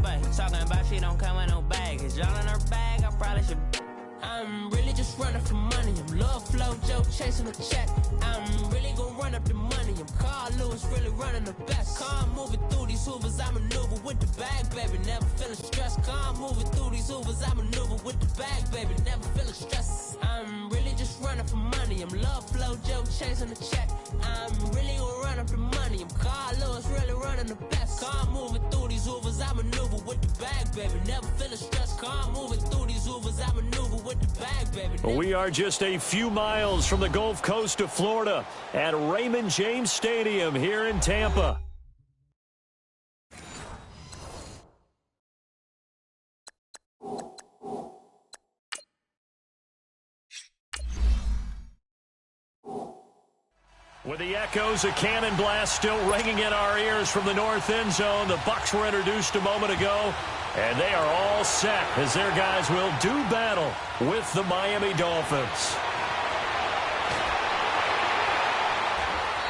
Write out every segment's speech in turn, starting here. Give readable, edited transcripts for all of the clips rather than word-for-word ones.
back. Talking about she don't come with no baggage. Y'all in her bag, I probably should. I'm really just running for money. I'm love flow, Joe chasing the check. I'm really gonna run up the money. I'm Carl Lewis, really running the best. Car moving through these hoovers, I maneuver with the bag, baby. Never feeling stressed. Car moving through these hoovers, I maneuver with the bag, baby. Never feeling stressed. I'm really just running for money. I'm love flow, Joe chasing the check. I'm really gonna run up the money. I'm Carl Lewis, really running the best. Car moving through these hoovers, I maneuver with the bag, baby. Never feeling stressed. Car moving through these hoovers, I maneuver with the bag, baby. We are just a few miles from the Gulf Coast of Florida at Raymond James Stadium here in Tampa. With the echoes of cannon blast still ringing in our ears from the north end zone, the Bucs were introduced a moment ago, and they are all set as their guys will do battle with the Miami Dolphins.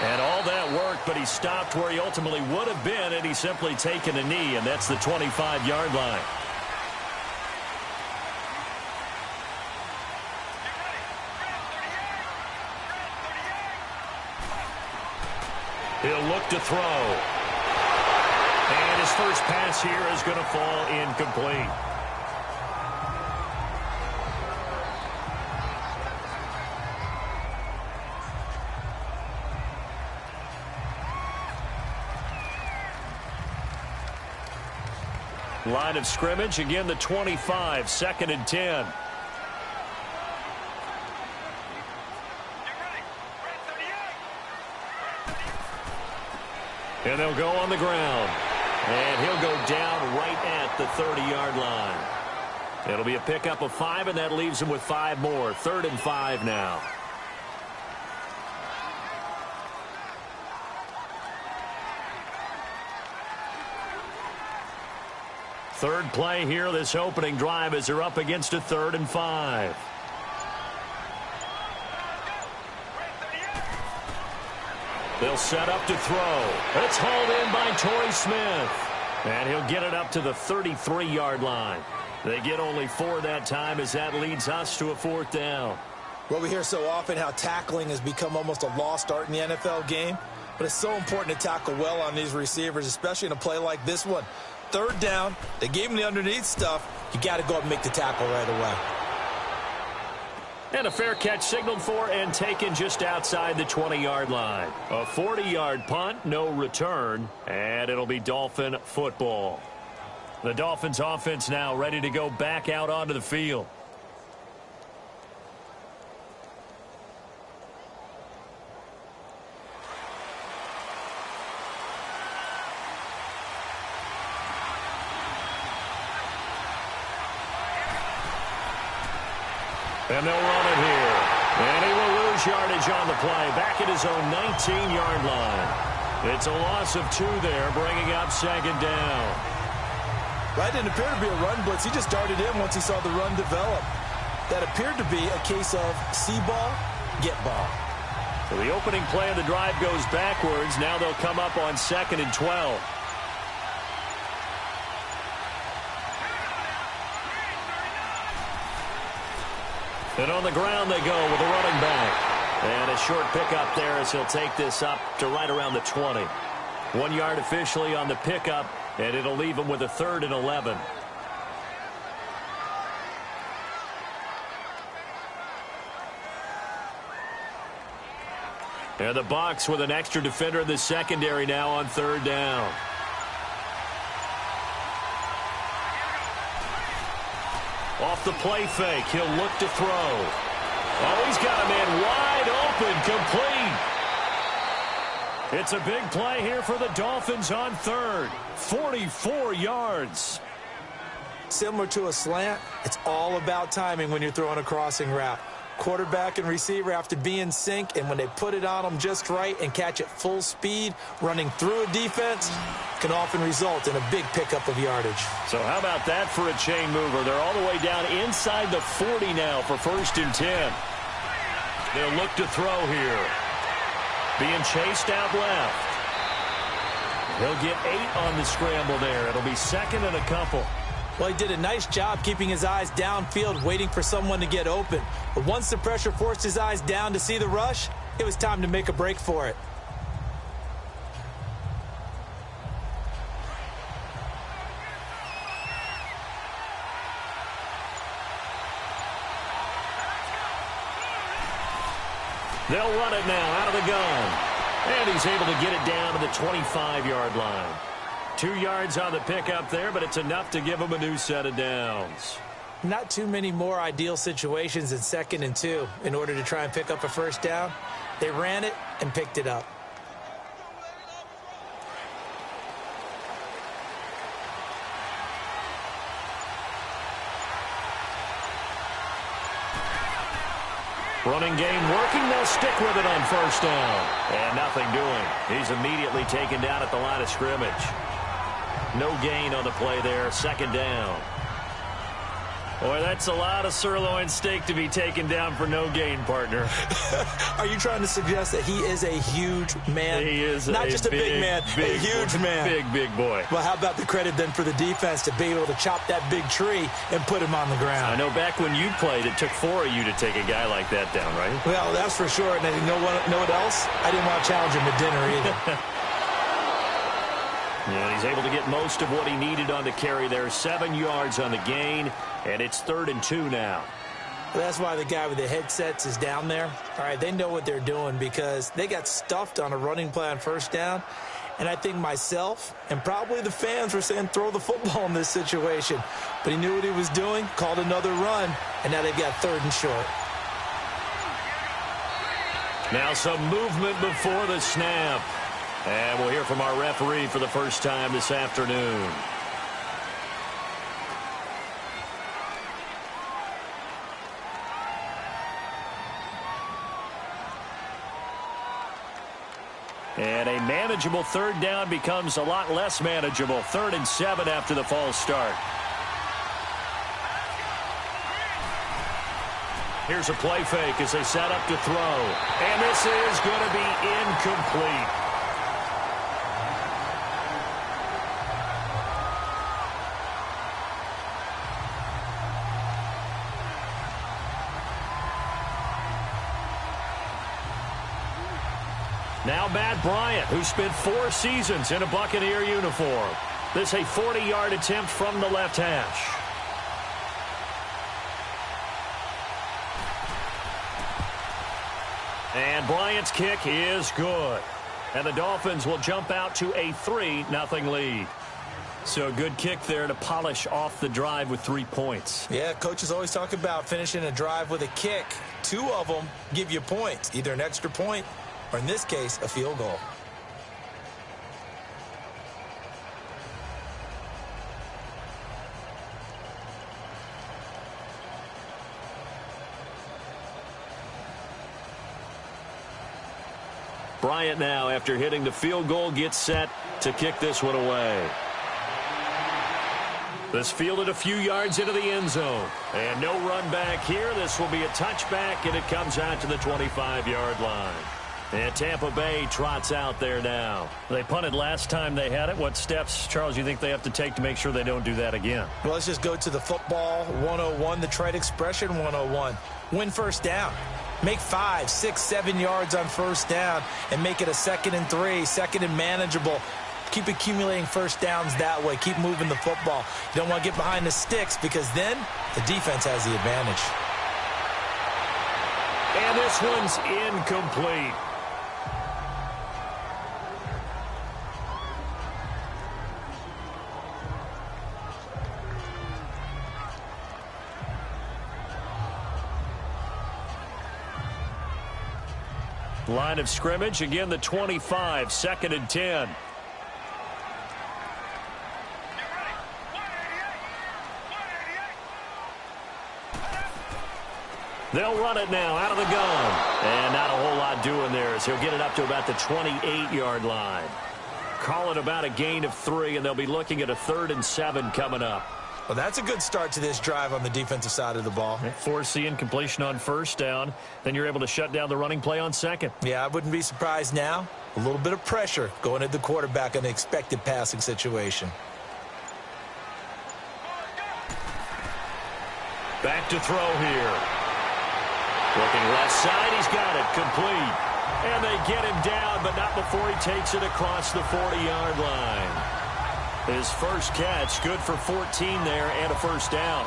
And all that worked, but he stopped where he ultimately would have been, and he's simply taken a knee, and that's the 25-yard line. He'll look to throw. And his first pass here is going to fall incomplete. Line of scrimmage, again the 25, 2nd and 10. And they'll go on the ground. And he'll go down right at the 30-yard line. It'll be a pickup of 5, and that leaves him with 5 more. 3rd and 5 now. Third play here, this opening drive, as they're up against a 3rd and 5. They'll set up to throw. It's hauled in by Torrey Smith. And he'll get it up to the 33-yard line. They get only 4 that time, as that leads us to a 4th down. Well, we hear so often how tackling has become almost a lost art in the NFL game. But it's so important to tackle well on these receivers, especially in a play like this one. 3rd down, they gave him the underneath stuff. You got to go up and make the tackle right away. And a fair catch signaled for and taken just outside the 20-yard line. A 40-yard punt, no return, and it'll be Dolphin football. The Dolphins offense now ready to go back out onto the field. And they'll run it here. And he will lose yardage on the play. Back at his own 19-yard line. It's a loss of 2 there, bringing up 2nd down. That didn't appear to be a run blitz. He just darted in once he saw the run develop. That appeared to be a case of see ball, get ball. So the opening play of the drive goes backwards. Now they'll come up on 2nd and 12. And on the ground they go with a running back. And a short pickup there as he'll take this up to right around the 20. 1 yard officially on the pickup, and it'll leave him with a 3rd and 11. And the Bucs with an extra defender in the secondary now on 3rd down. Off the play fake, he'll look to throw. Oh, he's got a man wide open, complete. It's a big play here for the Dolphins on 3rd. 44 yards. Similar to a slant, it's all about timing when you're throwing a crossing route. Quarterback and receiver have to be in sync, and when they put it on them just right and catch it full speed, running through a defense can often result in a big pickup of yardage. So how about that for a chain mover? They're all the way down inside the 40 now for 1st and 10. They'll look to throw here. Being chased out left. He'll get 8 on the scramble there. It'll be second and a couple. Well, he did a nice job keeping his eyes downfield, waiting for someone to get open. But once the pressure forced his eyes down to see the rush, it was time to make a break for it. They'll run it now out of the gun. And he's able to get it down to the 25-yard line. 2 yards on the pickup there, but it's enough to give him a new set of downs. Not too many more ideal situations in 2nd and 2 in order to try and pick up a first down. They ran it and picked it up. Running game working. They'll stick with it on first down. And nothing doing. He's immediately taken down at the line of scrimmage. No gain on the play there. 2nd down. Boy, that's a lot of sirloin steak to be taken down for no gain, partner. Are you trying to suggest that he is a huge man? He is not just a big man, a huge man. Big boy. Well, how about the credit then for the defense to be able to chop that big tree and put him on the ground? I know back when you played, it took 4 of you to take a guy like that down, right? Well, that's for sure. And you know what else? I didn't want to challenge him to dinner either. Yeah, he's able to get most of what he needed on the carry there. 7 yards on the gain, and it's 3rd and 2 now. Well, that's why the guy with the headsets is down there. All right, they know what they're doing because they got stuffed on a running play on first down. And I think myself and probably the fans were saying throw the football in this situation. But he knew what he was doing, called another run, and now they've got 3rd and short. Now some movement before the snap. And we'll hear from our referee for the first time this afternoon. And a manageable 3rd down becomes a lot less manageable. 3rd and 7 after the false start. Here's a play fake as they set up to throw. And this is going to be incomplete. Now Matt Bryant, who spent 4 seasons in a Buccaneer uniform. This a 40-yard attempt from the left hash. And Bryant's kick is good. And the Dolphins will jump out to a 3-0 lead. So a good kick there to polish off the drive with 3 points. Yeah, coaches always talk about finishing a drive with a kick. 2 of them give you points, either an extra point or in this case, a field goal. Bryant now, after hitting the field goal, gets set to kick this one away. This fielded a few yards into the end zone. And no run back here. This will be a touchback, and it comes out to the 25-yard line. And Tampa Bay trots out there now. They punted last time they had it. What steps, Charles, you think they have to take to make sure they don't do that again? Well, let's just go to the football 101, the trite expression 101. Win first down. Make 5, 6, 7 yards on first down and make it a 2nd and 3, 2nd and manageable. Keep accumulating first downs that way. Keep moving the football. You don't want to get behind the sticks because then the defense has the advantage. And this one's incomplete. Line of scrimmage, again the 25, 2nd and 10. They'll run it now out of the gun. And not a whole lot doing there as he'll get it up to about the 28-yard line. Call it about a gain of 3, and they'll be looking at a 3rd and 7 coming up. Well, that's a good start to this drive on the defensive side of the ball. Force the incompletion on first down. Then you're able to shut down the running play on second. Yeah, I wouldn't be surprised now. A little bit of pressure going at the quarterback in an expected passing situation. Back to throw here. Looking left side, he's got it. Complete. And they get him down, but not before he takes it across the 40-yard line. His first catch, good for 14 there and a first down.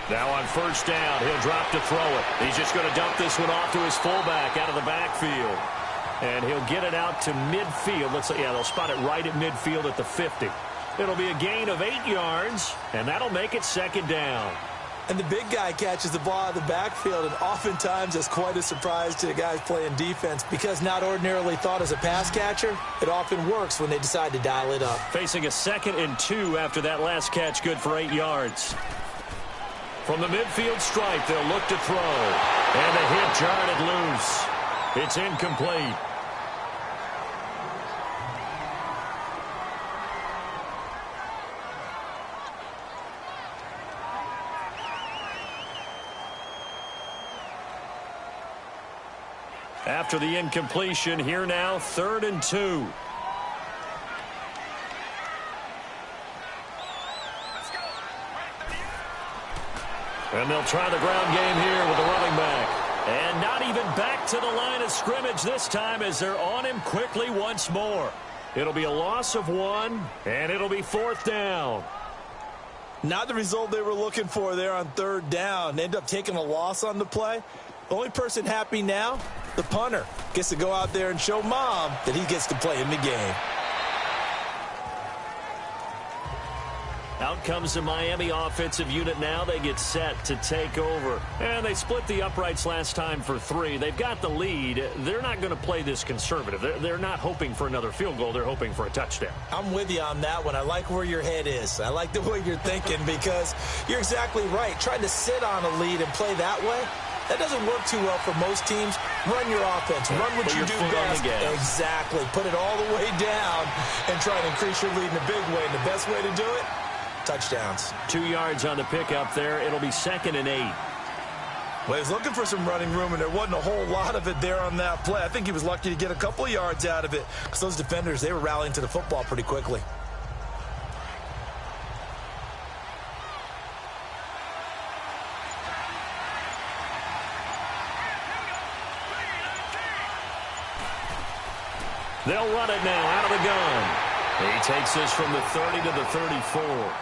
Now on first down, he'll drop to throw it. He's just going to dump this one off to his fullback out of the backfield. And he'll get it out to midfield. Looks like, yeah, they'll spot it right at midfield at the 50. It'll be a gain of 8 yards, and that'll make it second down. And the big guy catches the ball out of the backfield, and oftentimes that's quite a surprise to the guys playing defense because not ordinarily thought as a pass catcher, it often works when they decide to dial it up. Facing a 2nd and 2 after that last catch, good for 8 yards. From the midfield stripe, they'll look to throw. And the hit jarred it loose. It's incomplete. After the incompletion, here now, 3rd and 2. And they'll try the ground game here with the running back. And not even back to the line of scrimmage this time as they're on him quickly once more. It'll be a loss of 1, and it'll be 4th down. Not the result they were looking for there on 3rd down. They end up taking a loss on the play. The only person happy now, the punter, gets to go out there and show Mom that he gets to play in the game. Out comes the Miami offensive unit now. They get set to take over. And they split the uprights last time for 3. They've got the lead. They're not going to play this conservative. They're not hoping for another field goal. They're hoping for a touchdown. I'm with you on that one. I like where your head is. I like the way you're thinking because you're exactly right. Trying to sit on a lead and play that way, that doesn't work too well for most teams. Run your offense. Run what you do best. Exactly. Put it all the way down and try to increase your lead in a big way. And the best way to do it, touchdowns. 2 yards on the pickup there. It'll be 2nd and 8. Well, he was looking for some running room, and there wasn't a whole lot of it there on that play. I think he was lucky to get a couple of yards out of it because those defenders, they were rallying to the football pretty quickly. They'll run it now out of the gun. He takes this from the 30 to the 34.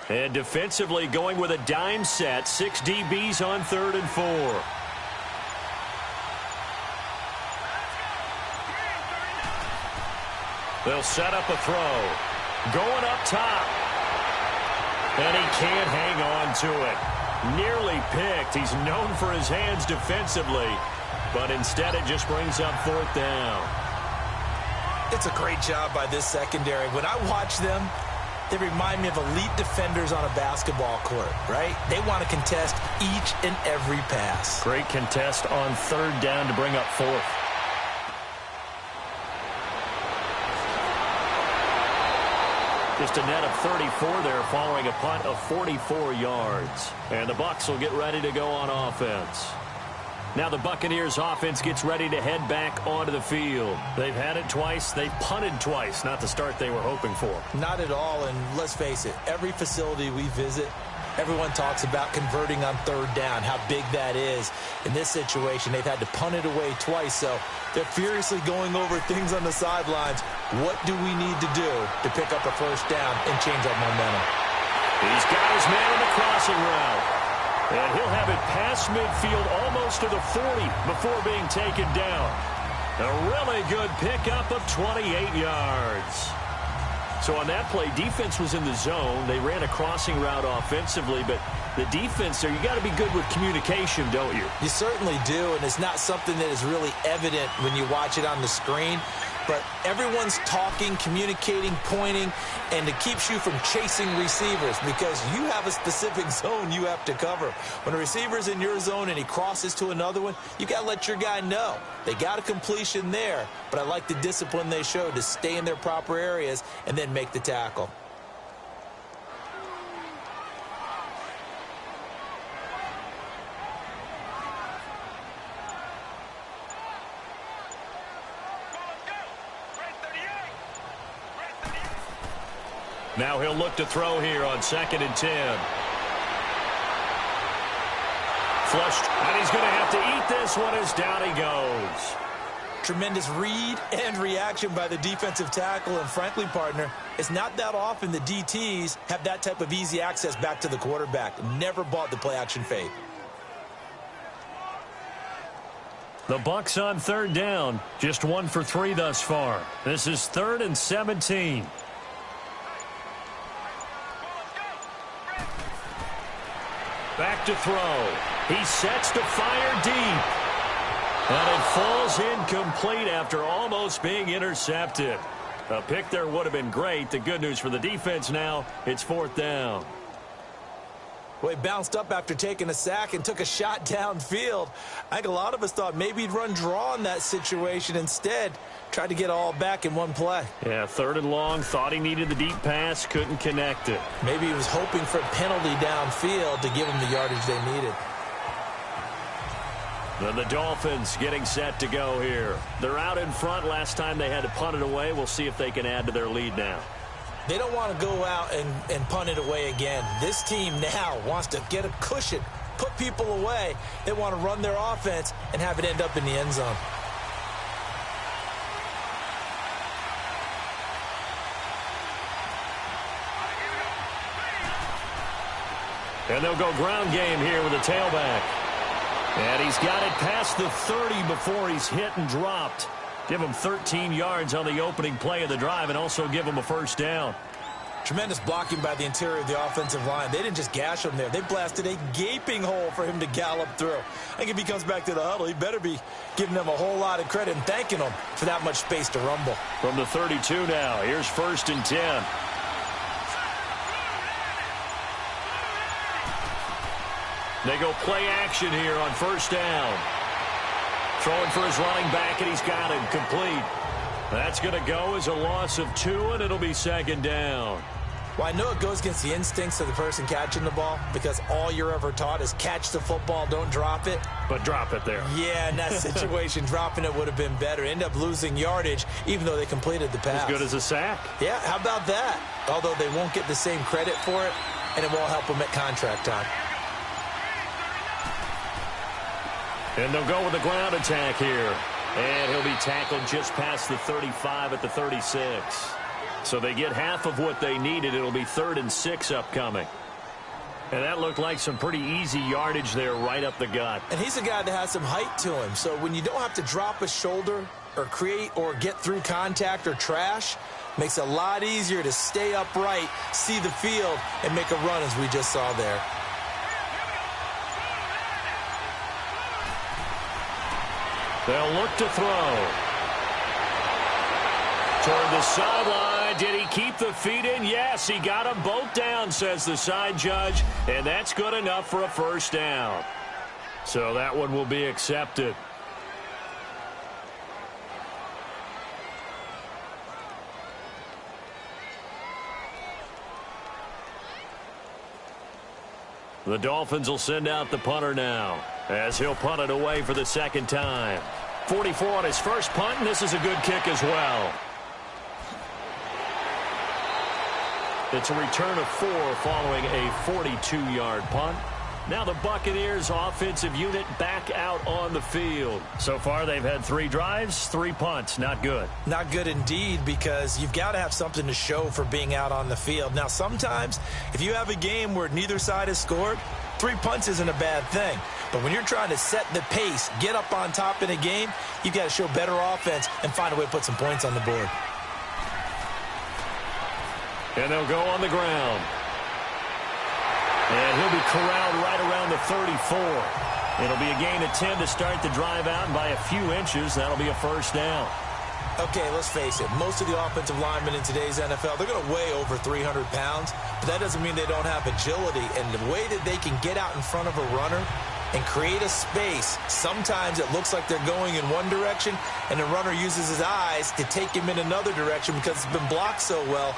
And defensively going with a dime set. 6 DBs on 3rd and 4. They'll set up a throw. Going up top. And he can't hang on to it. Nearly picked. He's known for his hands defensively. But instead it just brings up 4th down. It's a great job by this secondary. When I watch them, they remind me of elite defenders on a basketball court, right? They want to contest each and every pass. Great contest on 3rd down to bring up 4th. Just a net of 34 there following a punt of 44 yards. And the Bucs will get ready to go on offense. Now the Buccaneers offense gets ready to head back onto the field. They've had it twice. They've punted twice. Not the start they were hoping for. Not at all, and let's face it, every facility we visit, everyone talks about converting on 3rd down, how big that is. In this situation, they've had to punt it away twice, so they're furiously going over things on the sidelines. What do we need to do to pick up a 1st down and change our momentum? He's got his man on the crossing route. And he'll have it past midfield almost to the 40 before being taken down. A really good pickup of 28 yards. So on that play, defense was in the zone. They ran a crossing route offensively, but the defense there, you got to be good with communication, don't you? You certainly do, and it's not something that is really evident when you watch it on the screen. But everyone's talking, communicating, pointing, and it keeps you from chasing receivers because you have a specific zone you have to cover. When a receiver's in your zone and he crosses to another one, you got to let your guy know. They got a completion there, but I like the discipline they showed to stay in their proper areas and then make the tackle. Now he'll look to throw here on 2nd and 10. Flushed, and he's going to have to eat this one as down he goes. Tremendous read and reaction by the defensive tackle, and frankly, partner, it's not that often the DTs have that type of easy access back to the quarterback. Never bought the play-action fade. The Bucs on 3rd down, just 1 for 3 thus far. This is 3rd and 17. Back to throw. He sets to fire deep. And it falls incomplete after almost being intercepted. A pick there would have been great. The good news for the defense now, it's 4th down. Well, he bounced up after taking a sack and took a shot downfield. I think a lot of us thought maybe he'd run draw in that situation. Instead, tried to get all back in one play. Yeah, 3rd and long. Thought he needed the deep pass. Couldn't connect it. Maybe he was hoping for a penalty downfield to give him the yardage they needed. Then the Dolphins getting set to go here. They're out in front. Last time they had to punt it away. We'll see if they can add to their lead now. They don't want to go out and punt it away again. This team now wants to get a cushion, put people away. They want to run their offense and have it end up in the end zone. And they'll go ground game here with a tailback. And he's got it past the 30 before he's hit and dropped. Give him 13 yards on the opening play of the drive and also give him a 1st down. Tremendous blocking by the interior of the offensive line. They didn't just gash him there. They blasted a gaping hole for him to gallop through. I think if he comes back to the huddle, he better be giving them a whole lot of credit and thanking them for that much space to rumble. From the 32 now, here's 1st and 10. They go play action here on 1st down. Throwing for his running back, and he's got him complete. That's going to go as a loss of 2, and it'll be 2nd down. Well, I know it goes against the instincts of the person catching the ball because all you're ever taught is catch the football, don't drop it. But drop it there. Yeah, in that situation, dropping it would have been better. End up losing yardage, even though they completed the pass. As good as a sack. Yeah, how about that? Although they won't get the same credit for it, and it won't help them at contract time. And they'll go with the ground attack here. And he'll be tackled just past the 35 at the 36. So they get half of what they needed. It'll be 3rd and 6 upcoming. And that looked like some pretty easy yardage there right up the gut. And he's a guy that has some height to him. So when you don't have to drop a shoulder or create or get through contact or trash, makes it a lot easier to stay upright, see the field, and make a run as we just saw there. They'll look to throw. Toward the sideline. Did he keep the feet in? Yes, he got them both down, says the side judge. And that's good enough for a 1st down. So that one will be accepted. The Dolphins will send out the punter now as he'll punt it away for the 2nd time. 44 on his first punt, and this is a good kick as well. It's a return of 4 following a 42-yard punt. Now the Buccaneers offensive unit back out on the field. So far they've had 3 drives, 3 punts. Not good. Not good indeed, because you've got to have something to show for being out on the field. Now sometimes if you have a game where neither side has scored, 3 punts isn't a bad thing. But when you're trying to set the pace, get up on top in a game, you've got to show better offense and find a way to put some points on the board. And they'll go on the ground. And he'll be corralled right around the 34. It'll be a gain of 10 to start the drive out, and by a few inches, that'll be a first down. Okay, let's face it. Most of the offensive linemen in today's NFL, they're going to weigh over 300 pounds, but that doesn't mean they don't have agility. And the way that they can get out in front of a runner and create a space, sometimes it looks like they're going in one direction, and the runner uses his eyes to take him in another direction because it's been blocked so well.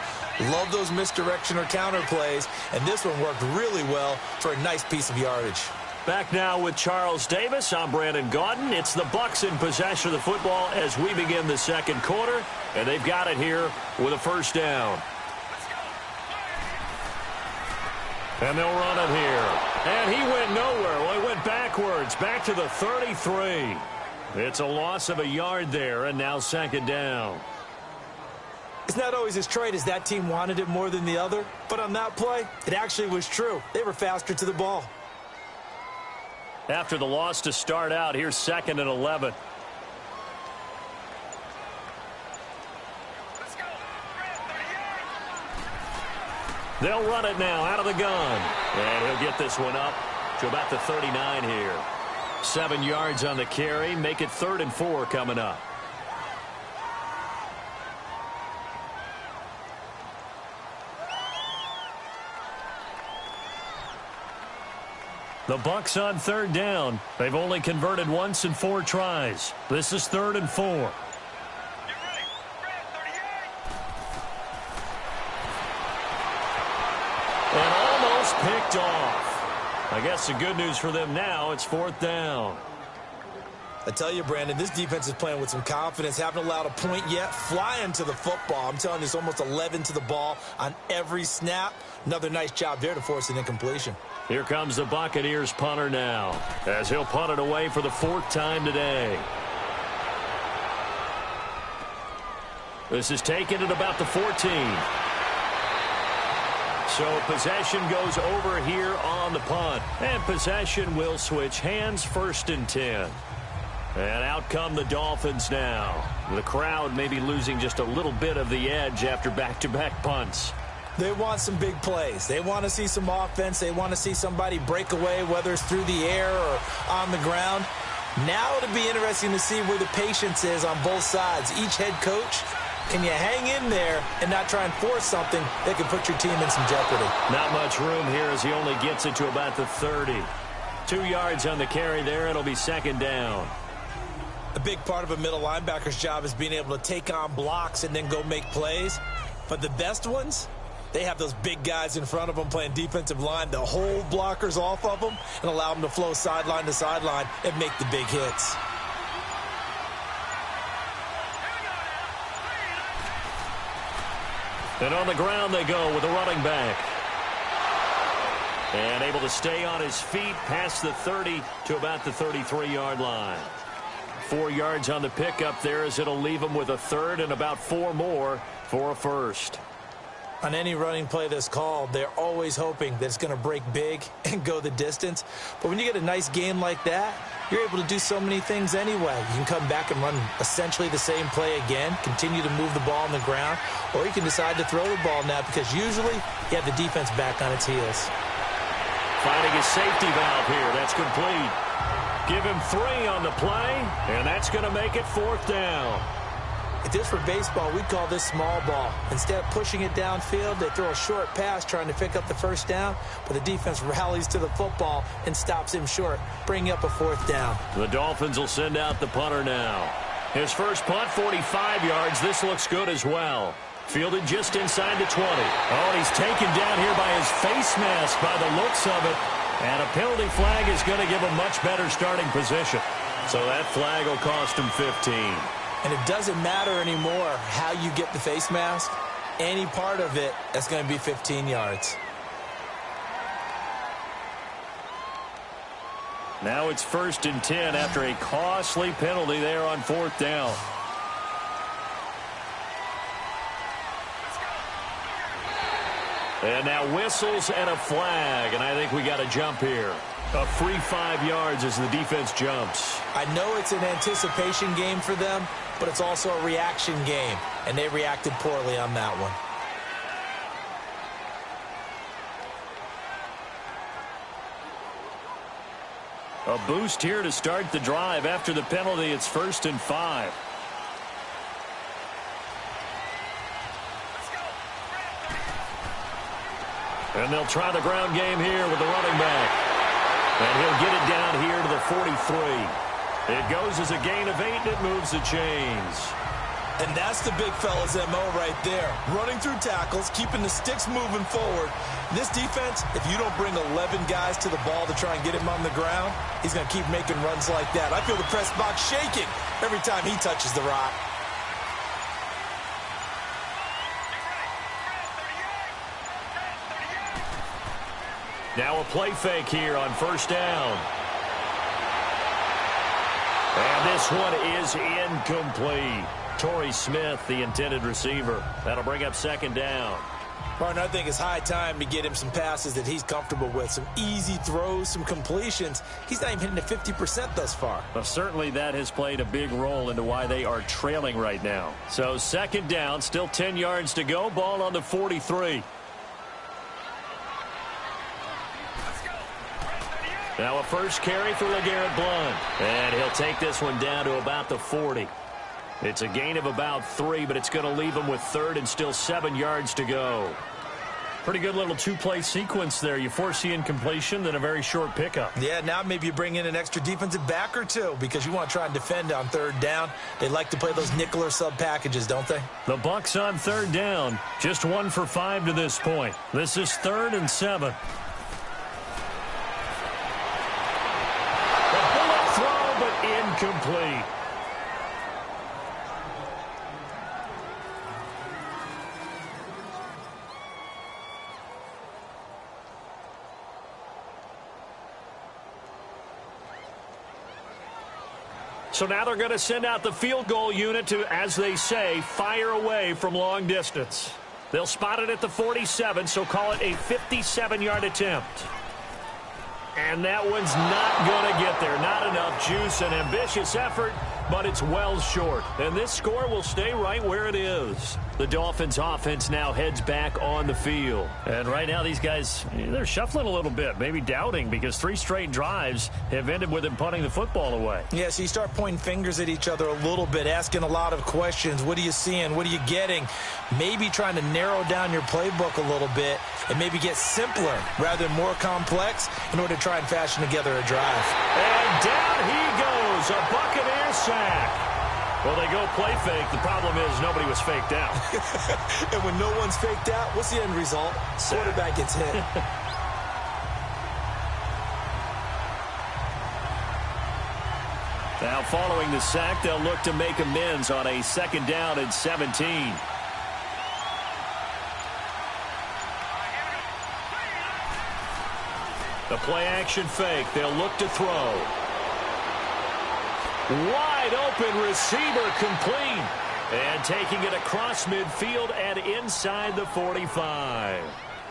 Love those misdirection or counter plays, and this one worked really well for a nice piece of yardage. Back now with Charles Davis. I'm Brandon Gaudin. It's the Bucs in possession of the football as we begin the second quarter, and they've got it here with a first down. And they'll run it here. And he went nowhere. Well, he went backwards, back to the 33. It's a loss of a yard there, and now second down. It's not always as trite as that team wanted it more than the other, but on that play, it actually was true. They were faster to the ball. After the loss to start out, here's 2nd and 11. They'll run it now out of the gun. And he'll get this one up to about the 39 here. 7 yards on the carry. Make it 3rd and 4 coming up. The Bucs on 3rd down. They've only converted once in 4 tries. This is 3rd and 4. And almost picked off. I guess the good news for them now, it's 4th down. I tell you, Brandon, this defense is playing with some confidence. Haven't allowed a point yet. Flying to the football. I'm telling you, it's almost 11 to the ball on every snap. Another nice job there to force an incompletion. Here comes the Buccaneers punter now, as he'll punt it away for the 4th time today. This is taken at about the 14. So possession goes over here on the punt. And possession will switch hands, 1st and 10. And out come the Dolphins now. The crowd may be losing just a little bit of the edge after back-to-back punts. They want some big plays. They want to see some offense. They want to see somebody break away, whether it's through the air or on the ground. Now it'll be interesting to see where the patience is on both sides. Each head coach, can you hang in there and not try and force something that could put your team in some jeopardy? Not much room here as he only gets it to about the 30. 2 yards on the carry there. It'll be 2nd down. A big part of a middle linebacker's job is being able to take on blocks and then go make plays. But the best ones, they have those big guys in front of them playing defensive line to hold blockers off of them and allow them to flow sideline to sideline and make the big hits. And on the ground they go with a running back. And able to stay on his feet past the 30 to about the 33-yard line. 4 yards on the pickup there as it'll leave him with a 3rd and about 4 more for a 1st. On any running play that's called, they're always hoping that it's going to break big and go the distance. But when you get a nice game like that, you're able to do so many things anyway. You can come back and run essentially the same play again, continue to move the ball on the ground, or you can decide to throw the ball now because usually you have the defense back on its heels. Finding a safety valve here. That's complete. Give him 3 on the play, and that's going to make it 4th down. If this were baseball, we'd call this small ball. Instead of pushing it downfield, they throw a short pass trying to pick up the 1st down, but the defense rallies to the football and stops him short, bringing up a 4th down. The Dolphins will send out the punter now. His first punt, 45 yards. This looks good as well. Fielded just inside the 20. Oh, and he's taken down here by his face mask by the looks of it. And a penalty flag is going to give him much better starting position. So that flag will cost him 15. And it doesn't matter anymore how you get the face mask. Any part of it, that's going to be 15 yards. Now it's 1st and 10 after a costly penalty there on 4th down. And now whistles and a flag, and I think we got a jump here. A free 5 yards as the defense jumps. I know it's an anticipation game for them, but it's also a reaction game, and they reacted poorly on that one. A boost here to start the drive. After the penalty, it's 1st and 5. And they'll try the ground game here with the running back. And he'll get it down here to the 43. It goes as a gain of 8, and it moves the chains. And that's the big fella's MO right there. Running through tackles, keeping the sticks moving forward. This defense, if you don't bring 11 guys to the ball to try and get him on the ground, he's going to keep making runs like that. I feel the press box shaking every time he touches the rock. Now a play fake here on 1st down. And this one is incomplete. Torrey Smith, the intended receiver. That'll bring up 2nd down. Martin, I think it's high time to get him some passes that he's comfortable with. Some easy throws, some completions. He's not even hitting at 50% thus far. Well, certainly that has played a big role into why they are trailing right now. So 2nd down, still 10 yards to go. Ball on the 43. Now a first carry for LeGarrette Blount. And he'll take this one down to about the 40. It's a gain of about 3, but it's going to leave him with 3rd and still 7 yards to go. Pretty good little two-play sequence there. You force the incompletion, then a very short pickup. Yeah, now maybe you bring in an extra defensive back or two because you want to try and defend on 3rd down. They like to play those nickel or sub packages, don't they? The Bucs on 3rd down. Just 1 for 5 to this point. This is 3rd and 7. The bullet throw, but incomplete. So now they're going to send out the field goal unit to, as they say, fire away from long distance. They'll spot it at the 47, so call it a 57-yard attempt. And that one's not going to get there. Not enough juice, an ambitious effort, but it's well short. And this score will stay right where it is. The Dolphins offense now heads back on the field. And right now these guys, they're shuffling a little bit, maybe doubting, because 3 straight drives have ended with them punting the football away. Yeah, so you start pointing fingers at each other a little bit, asking a lot of questions. What are you seeing? What are you getting? Maybe trying to narrow down your playbook a little bit and maybe get simpler rather than more complex in order to try and fashion together a drive. And down he goes, a Buccaneers sack. Well, they go play fake. The problem is nobody was faked out. And when no one's faked out, what's the end result? Quarterback gets hit. Now, following the sack, they'll look to make amends on a 2nd down and 17. The play-action fake. They'll look to throw. Wide open receiver complete. And taking it across midfield and inside the 45.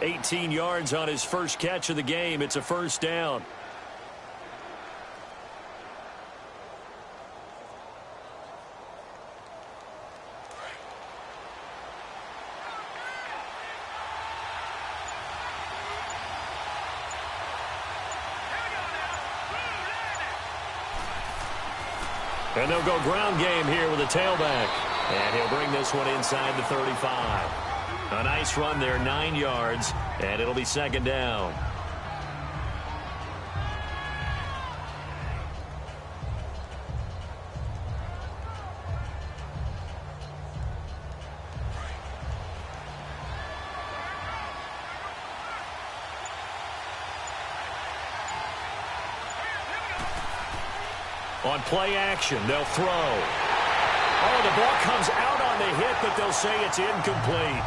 18 yards on his first catch of the game. It's a 1st down. And they'll go ground game here with a tailback. And he'll bring this one inside the 35. A nice run there, 9 yards, and it'll be 2nd down. On play action, they'll throw. Oh, the ball comes out on the hit, but they'll say it's incomplete.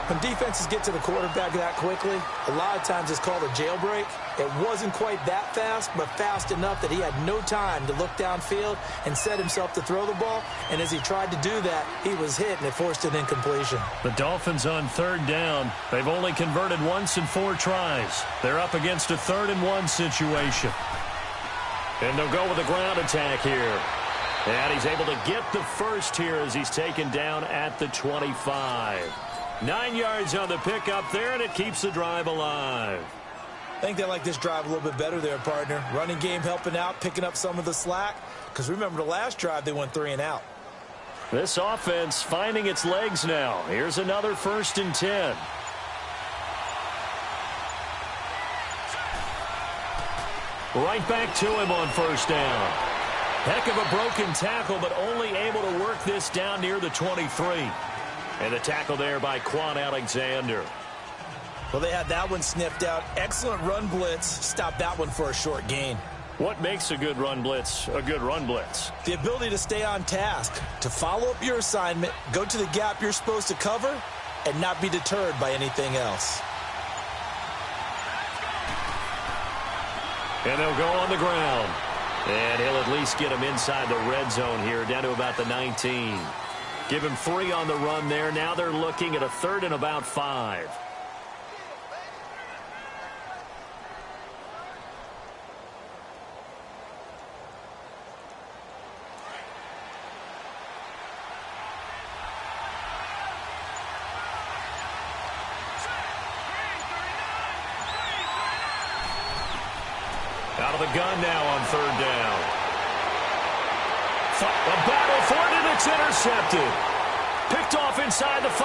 When defenses get to the quarterback that quickly, a lot of times it's called a jailbreak. It wasn't quite that fast, but fast enough that he had no time to look downfield and set himself to throw the ball. And as he tried to do that, he was hit, and it forced an incompletion. The Dolphins on 3rd down. They've only converted once in 4 tries. They're up against a 3rd and 1 situation. And they'll go with a ground attack here. And he's able to get the first here as he's taken down at the 25. 9 yards on the pickup there, and it keeps the drive alive. think they like this drive a little bit better there, partner. Running game helping out, picking up some of the slack. Because remember, the last drive, they went 3 and out. This offense finding its legs now. Here's another 1st and 10. Right back to him on 1st down. Heck of a broken tackle, but only able to work this down near the 23. And the tackle there by Quan Alexander. Well, they had that one sniffed out. Excellent run blitz. Stopped that one for a short gain. What makes a good run blitz a good run blitz? The ability to stay on task, to follow up your assignment, go to the gap you're supposed to cover, and not be deterred by anything else. And they'll go on the ground. And he'll at least get him inside the red zone here, down to about the 19. Give him 3 on the run there. Now they're looking at a 3rd and about 5. Out of the gun now on 3rd down. A battle for it, and it's intercepted. Picked off inside the 5.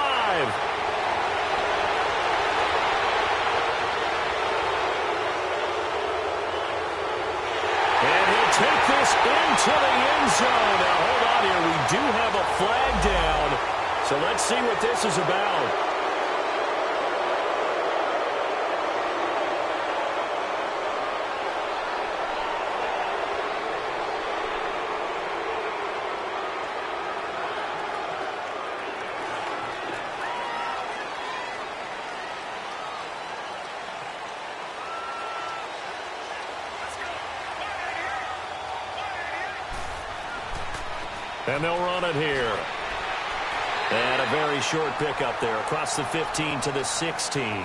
And he'll take this into the end zone. Now, hold on here. We do have a flag down. So let's see what this is about. And they'll run it here. And a very short pickup there across the 15 to the 16.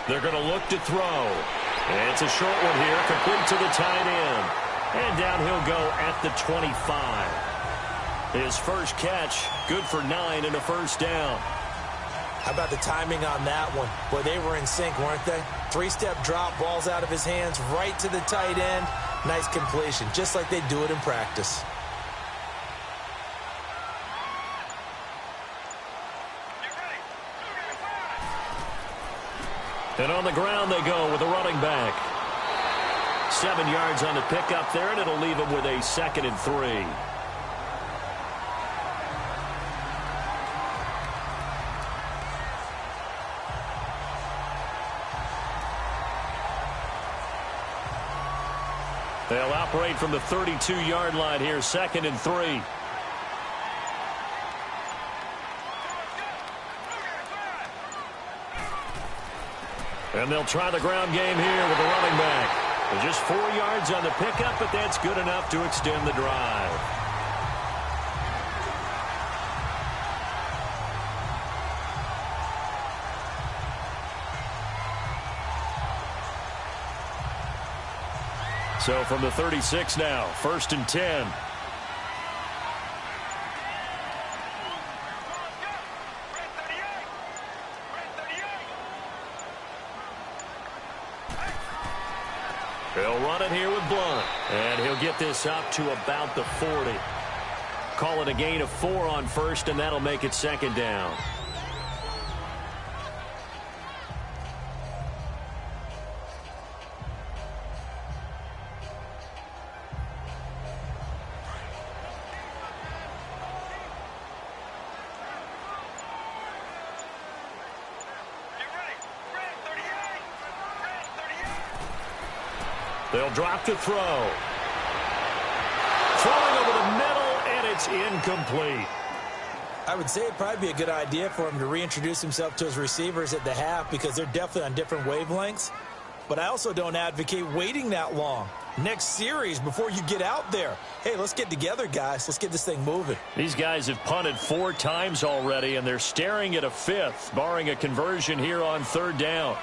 They're going to look to throw. And it's a short one here, complete to the tight end. And down he'll go at the 25. His first catch, good for 9 and a 1st down. How about the timing on that one? Boy, they were in sync, weren't they? 3-step drop, balls out of his hands, right to the tight end. Nice completion, just like they do it in practice. And on the ground they go with a running back. 7 yards on the pickup there, and it'll leave him with a 2nd and 3. They'll operate from the 32-yard line here, 2nd and 3. And they'll try the ground game here with the running back. And just 4 yards on the pickup, but that's good enough to extend the drive. So from the 36 now, 1st and 10. He'll run it here with Blunt. And he'll get this up to about the 40. Call it a gain of 4 on 1st, and that'll make it 2nd down. They'll drop to throw. it's incomplete. I would say it'd probably be a good idea for him to reintroduce himself to his receivers at the half because they're definitely on different wavelengths. But I also don't advocate waiting that long. Next series before you get out there. Hey, let's get together, guys. Let's get this thing moving. These guys have punted 4 times already, and they're staring at a 5th, barring a conversion here on 3rd down.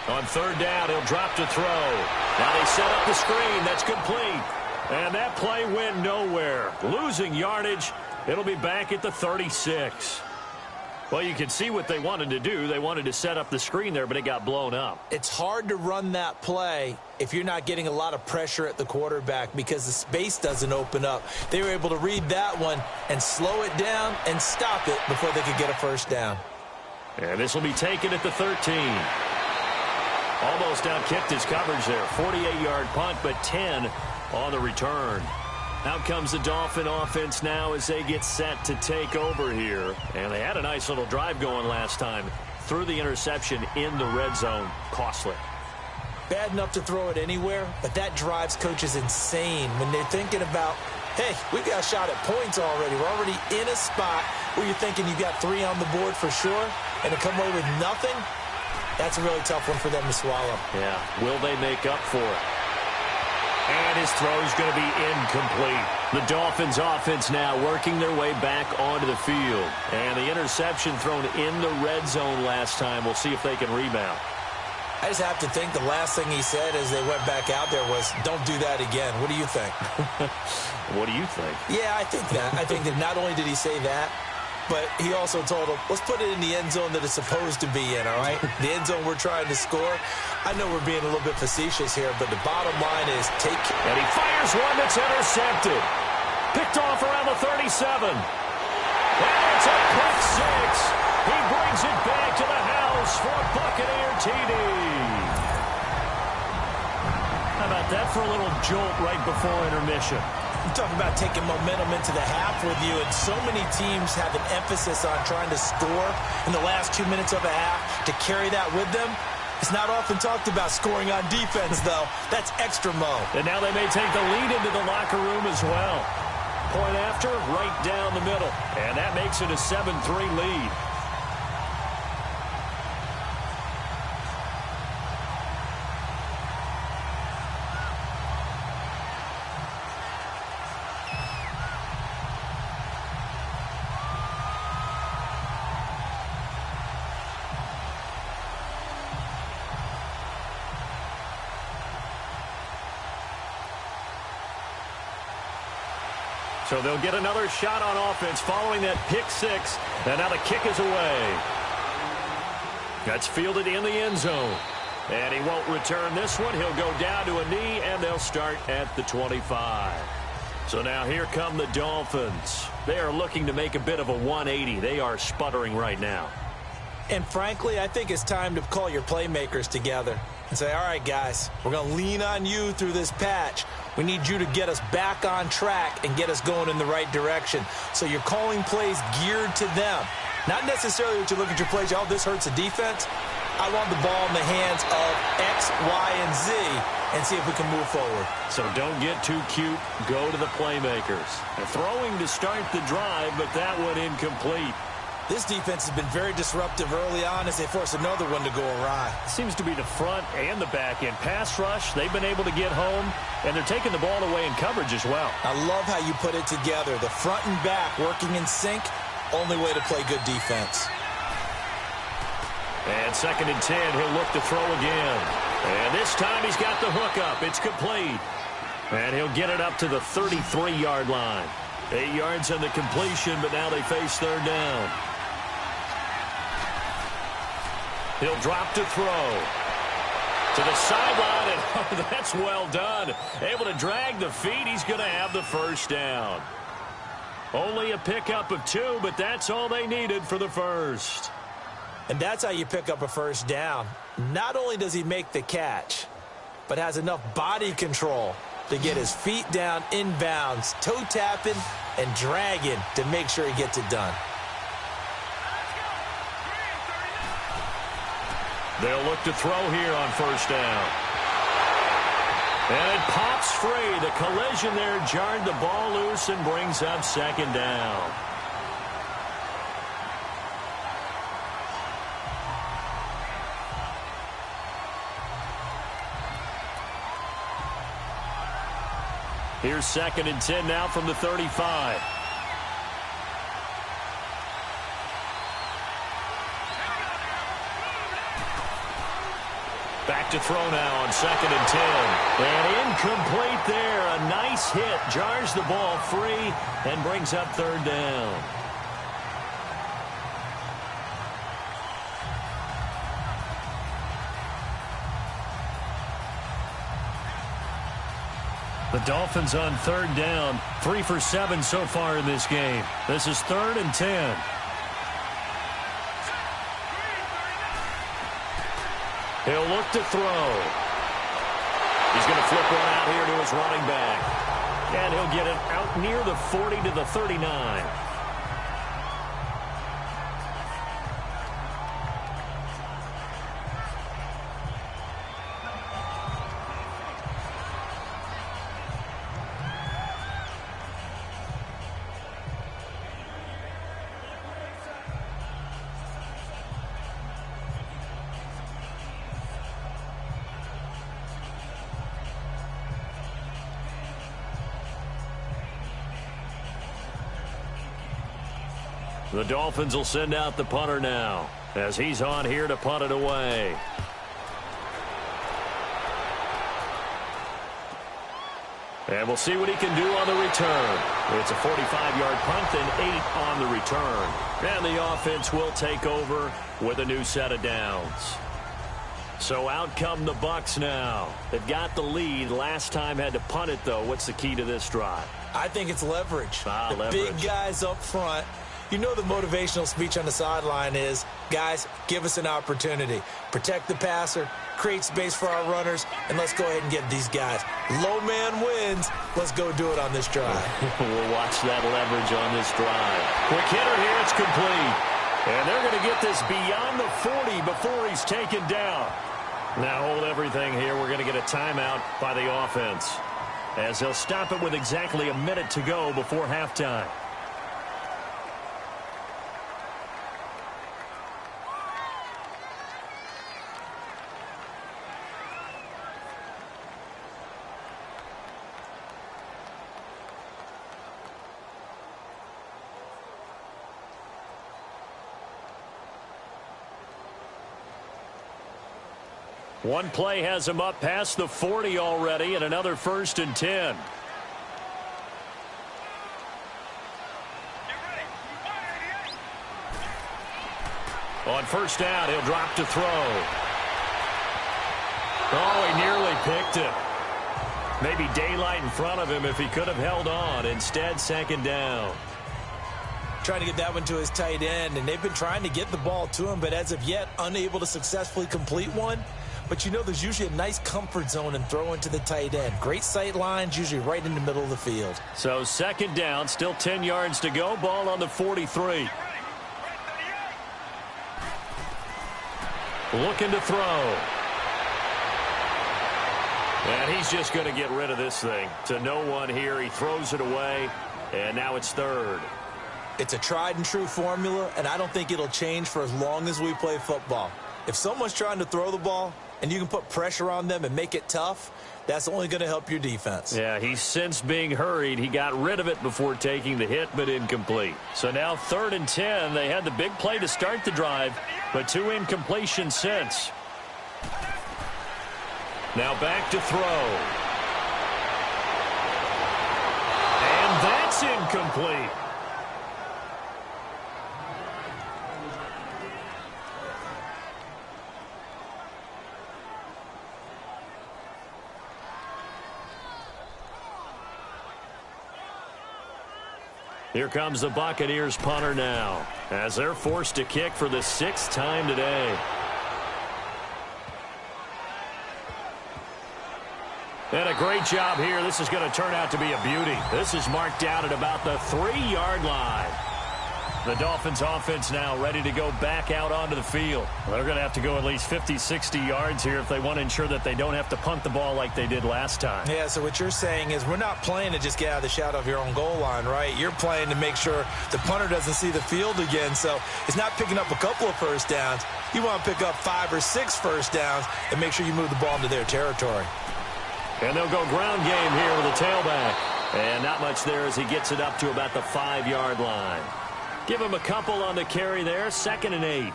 On 3rd down, he'll drop to throw. Now they set up the screen. That's complete. And that play went nowhere. Losing yardage. It'll be back at the 36. Well, you can see what they wanted to do. They wanted to set up the screen there, but it got blown up. It's hard to run that play if you're not getting a lot of pressure at the quarterback because the space doesn't open up. They were able to read that one and slow it down and stop it before they could get a first down. And this will be taken at the 13. Almost outkicked his coverage there. 48-yard punt, but 10 on the return. Out comes the Dolphin offense now as they get set to take over here. And they had a nice little drive going last time. Threw the interception in the red zone. Costly. Bad enough to throw it anywhere, but that drives coaches insane when they're thinking about, hey, we've got a shot at points already. We're already in a spot where you're thinking you've got 3 on the board for sure, and to come away with nothing, that's a really tough one for them to swallow. Yeah, will they make up for it? And his throw is going to be incomplete. The Dolphins offense now working their way back onto the field. And the interception thrown in the red zone last time. We'll see if they can rebound. I just have to think the last thing he said as they went back out there was, don't do that again. What do you think? What do you think? Yeah, I think that. I think that not only did he say that, but he also told him, let's put it in the end zone that it's supposed to be in, all right? The end zone we're trying to score. I know we're being a little bit facetious here, but the bottom line is take... And he fires one that's intercepted. Picked off around the 37. And it's a pick 6. He brings it back to the house for a Buccaneer TD. How about that for a little jolt right before intermission? You talk about taking momentum into the half with you, and so many teams have an emphasis on trying to score in the last 2 minutes of a half to carry that with them. It's not often talked about scoring on defense, though. That's extra mode. And now they may take the lead into the locker room as well. Point after, right down the middle. And that makes it a 7-3 lead. So they'll get another shot on offense following that pick 6. And now the kick is away. That's fielded in the end zone. And he won't return this one. He'll go down to a knee, and they'll start at the 25. So now here come the Dolphins. They are looking to make a bit of a 180. They are sputtering right now. And frankly, I think it's time to call your playmakers together and say, all right, guys, we're going to lean on you through this patch. We need you to get us back on track and get us going in the right direction. So you're calling plays geared to them. Not necessarily that you look at your plays, oh, this hurts the defense. I want the ball in the hands of X, Y, and Z and see if we can move forward. So don't get too cute. Go to the playmakers. They're throwing to start the drive, but that one incomplete. This defense has been very disruptive early on as they force another one to go awry. Seems to be the front and the back end. Pass rush, they've been able to get home, and they're taking the ball away in coverage as well. I love how you put it together. The front and back working in sync, only way to play good defense. And 2nd and 10, he'll look to throw again. And this time he's got the hook up. It's complete. And he'll get it up to the 33-yard line. 8 yards on the completion, but now they face 3rd down. He'll drop to throw. To the sideline, and oh, that's well done. Able to drag the feet. He's going to have the first down. Only a pickup of 2, but that's all they needed for the first. And that's how you pick up a first down. Not only does he make the catch, but has enough body control to get his feet down inbounds, toe tapping and dragging to make sure he gets it done. They'll look to throw here on 1st down. And it pops free. The collision there jarred the ball loose and brings up second down. Here's 2nd and 10 now from the 35. Back to throw now on 2nd and 10. And incomplete there. A nice hit. Jars the ball free and brings up 3rd down. The Dolphins on 3rd down. 3 for 7 so far in this game. This is 3rd and 10. He'll look to throw. He's going to flip one out here to his running back. And he'll get it out near the 40 to the 39. The Dolphins will send out the punter now as he's on here to punt it away. And we'll see what he can do on the return. It's a 45-yard punt and 8 on the return. And the offense will take over with a new set of downs. So out come the Bucs now. They've got the lead. Last time had to punt it, though. What's the key to this drive? I think it's leverage. Leverage. Big guys up front. You know the motivational speech on the sideline is, guys, give us an opportunity. Protect the passer, create space for our runners, and let's go ahead and get these guys. Low man wins. Let's go do it on this drive. We'll watch that leverage on this drive. Quick hitter here. It's complete. And they're going to get this beyond the 40 before he's taken down. Now hold everything here. We're going to get a timeout by the offense, as they'll stop it with exactly a minute to go before halftime. One play has him up past the 40 already, and another 1st and 10. On 1st down, he'll drop to throw. Oh, he nearly picked it. Maybe daylight in front of him if he could have held on. Instead, 2nd down. Trying to get that one to his tight end, and they've been trying to get the ball to him, but as of yet, unable to successfully complete one. But you know there's usually a nice comfort zone in throwing to the tight end. Great sight lines, usually right in the middle of the field. So 2nd down, still 10 yards to go. Ball on the 43. Looking to throw. And he's just going to get rid of this thing. To no one here. He throws it away, and now it's 3rd. It's a tried and true formula, and I don't think it'll change for as long as we play football. If someone's trying to throw the ball and you can put pressure on them and make it tough, that's only going to help your defense. Yeah, he's since being hurried. He got rid of it before taking the hit, but incomplete. So now 3rd and 10. They had the big play to start the drive, but 2 incompletions since. Now back to throw. And that's incomplete. Here comes the Buccaneers punter now, as they're forced to kick for the 6th time today. And a great job here. This is going to turn out to be a beauty. This is marked out at about the 3-yard line. The Dolphins offense now ready to go back out onto the field. They're going to have to go at least 50, 60 yards here if they want to ensure that they don't have to punt the ball like they did last time. Yeah, so what you're saying is we're not playing to just get out of the shadow of your own goal line, right? You're playing to make sure the punter doesn't see the field again. So it's not picking up a couple of first downs. You want to pick up 5 or 6 first downs and make sure you move the ball into their territory. And they'll go ground game here with a tailback. And not much there as he gets it up to about the 5-yard line. Give him a couple on the carry there, 2nd and 8.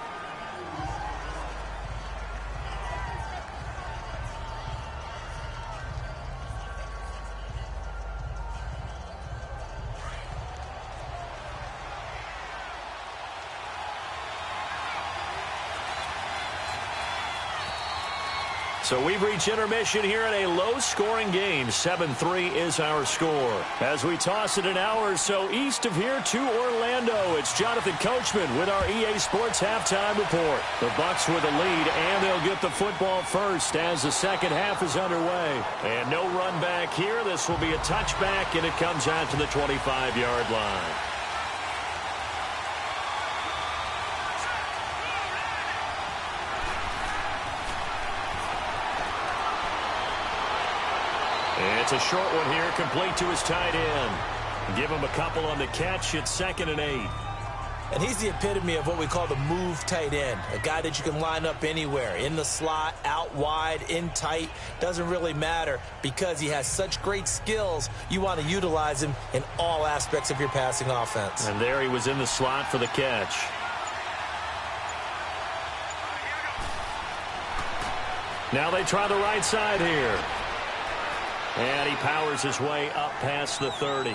So we've reached intermission here in a low-scoring game. 7-3 is our score. As we toss it an hour or so east of here to Orlando, it's Jonathan Coachman with our EA Sports Halftime Report. The Bucs with the lead, and they'll get the football first as the second half is underway. And no run back here. This will be a touchback, and it comes out to the 25-yard line. It's a short one here, complete to his tight end. Give him a couple on the catch. It's 2nd and 8. And he's the epitome of what we call the move tight end, a guy that you can line up anywhere, in the slot, out wide, in tight, doesn't really matter because he has such great skills. You want to utilize him in all aspects of your passing offense. And there he was in the slot for the catch. Now they try the right side here. And he powers his way up past the 30.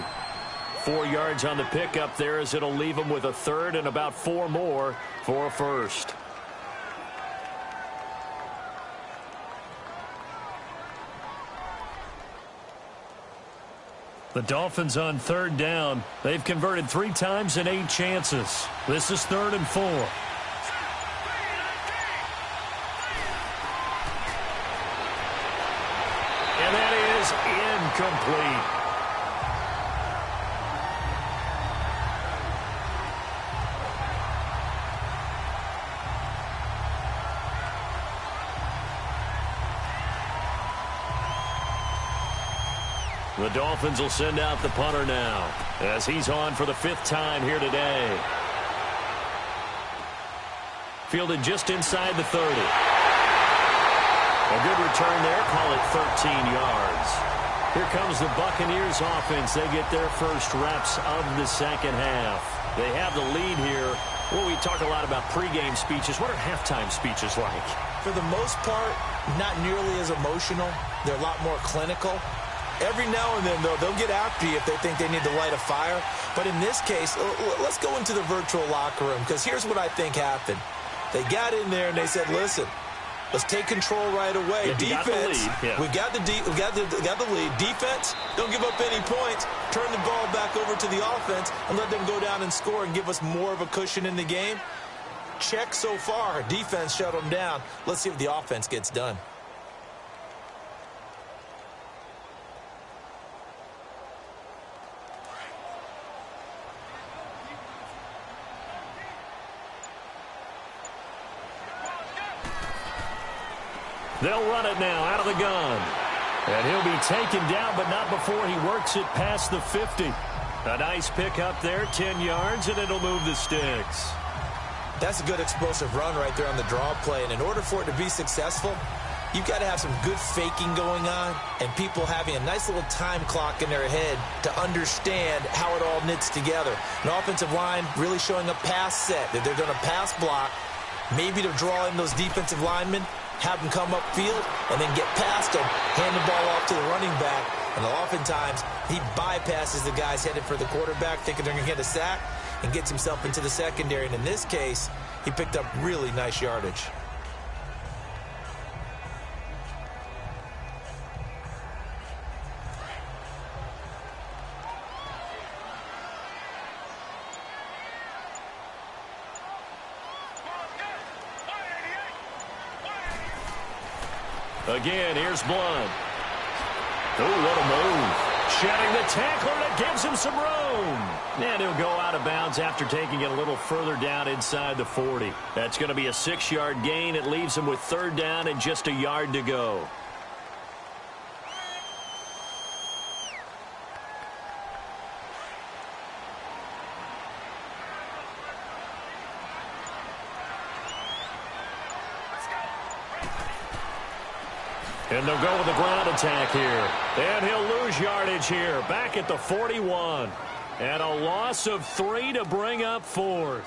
4 yards on the pickup there as it'll leave him with a 3rd and about 4 more for a first. The Dolphins on 3rd down. They've converted 3 times in 8 chances. This is 3rd and 4. And that is incomplete. The Dolphins will send out the punter now as he's on for the 5th time here today. Fielded just inside the 30. A good return there, call it 13 yards. Here comes the Buccaneers offense. They get their first reps of the second half. They have the lead here. Well, we talk a lot about pregame speeches. What are halftime speeches like? For the most part, not nearly as emotional. They're a lot more clinical. Every now and then, though, they'll get after you if they think they need to light a fire. But in this case, let's go into the virtual locker room, because here's what I think happened. They got in there and they said, listen, let's take control right away. Yeah, defense, we got the lead. Defense, don't give up any points. Turn the ball back over to the offense and let them go down and score and give us more of a cushion in the game. Check so far. Defense shut them down. Let's see if the offense gets done. They'll run it now out of the gun. And he'll be taken down, but not before he works it past the 50. A nice pick up there, 10 yards, and it'll move the sticks. That's a good explosive run right there on the draw play. And in order for it to be successful, you've got to have some good faking going on and people having a nice little time clock in their head to understand how it all knits together. An offensive line really showing a pass set that they're going to pass block, maybe to draw in those defensive linemen, have them come upfield, and then get past them, hand the ball off to the running back. And oftentimes, he bypasses the guys headed for the quarterback, thinking they're going to get a sack, and gets himself into the secondary. And in this case, he picked up really nice yardage. Again, here's Blunt. Oh, what a move. Shedding the tackler that gives him some room. And he'll go out of bounds after taking it a little further down inside the 40. That's going to be a 6-yard gain. It leaves him with 3rd down and just a yard to go. And they'll go with the ground attack here. And he'll lose yardage here. Back at the 41. And a loss of 3 to bring up 4th.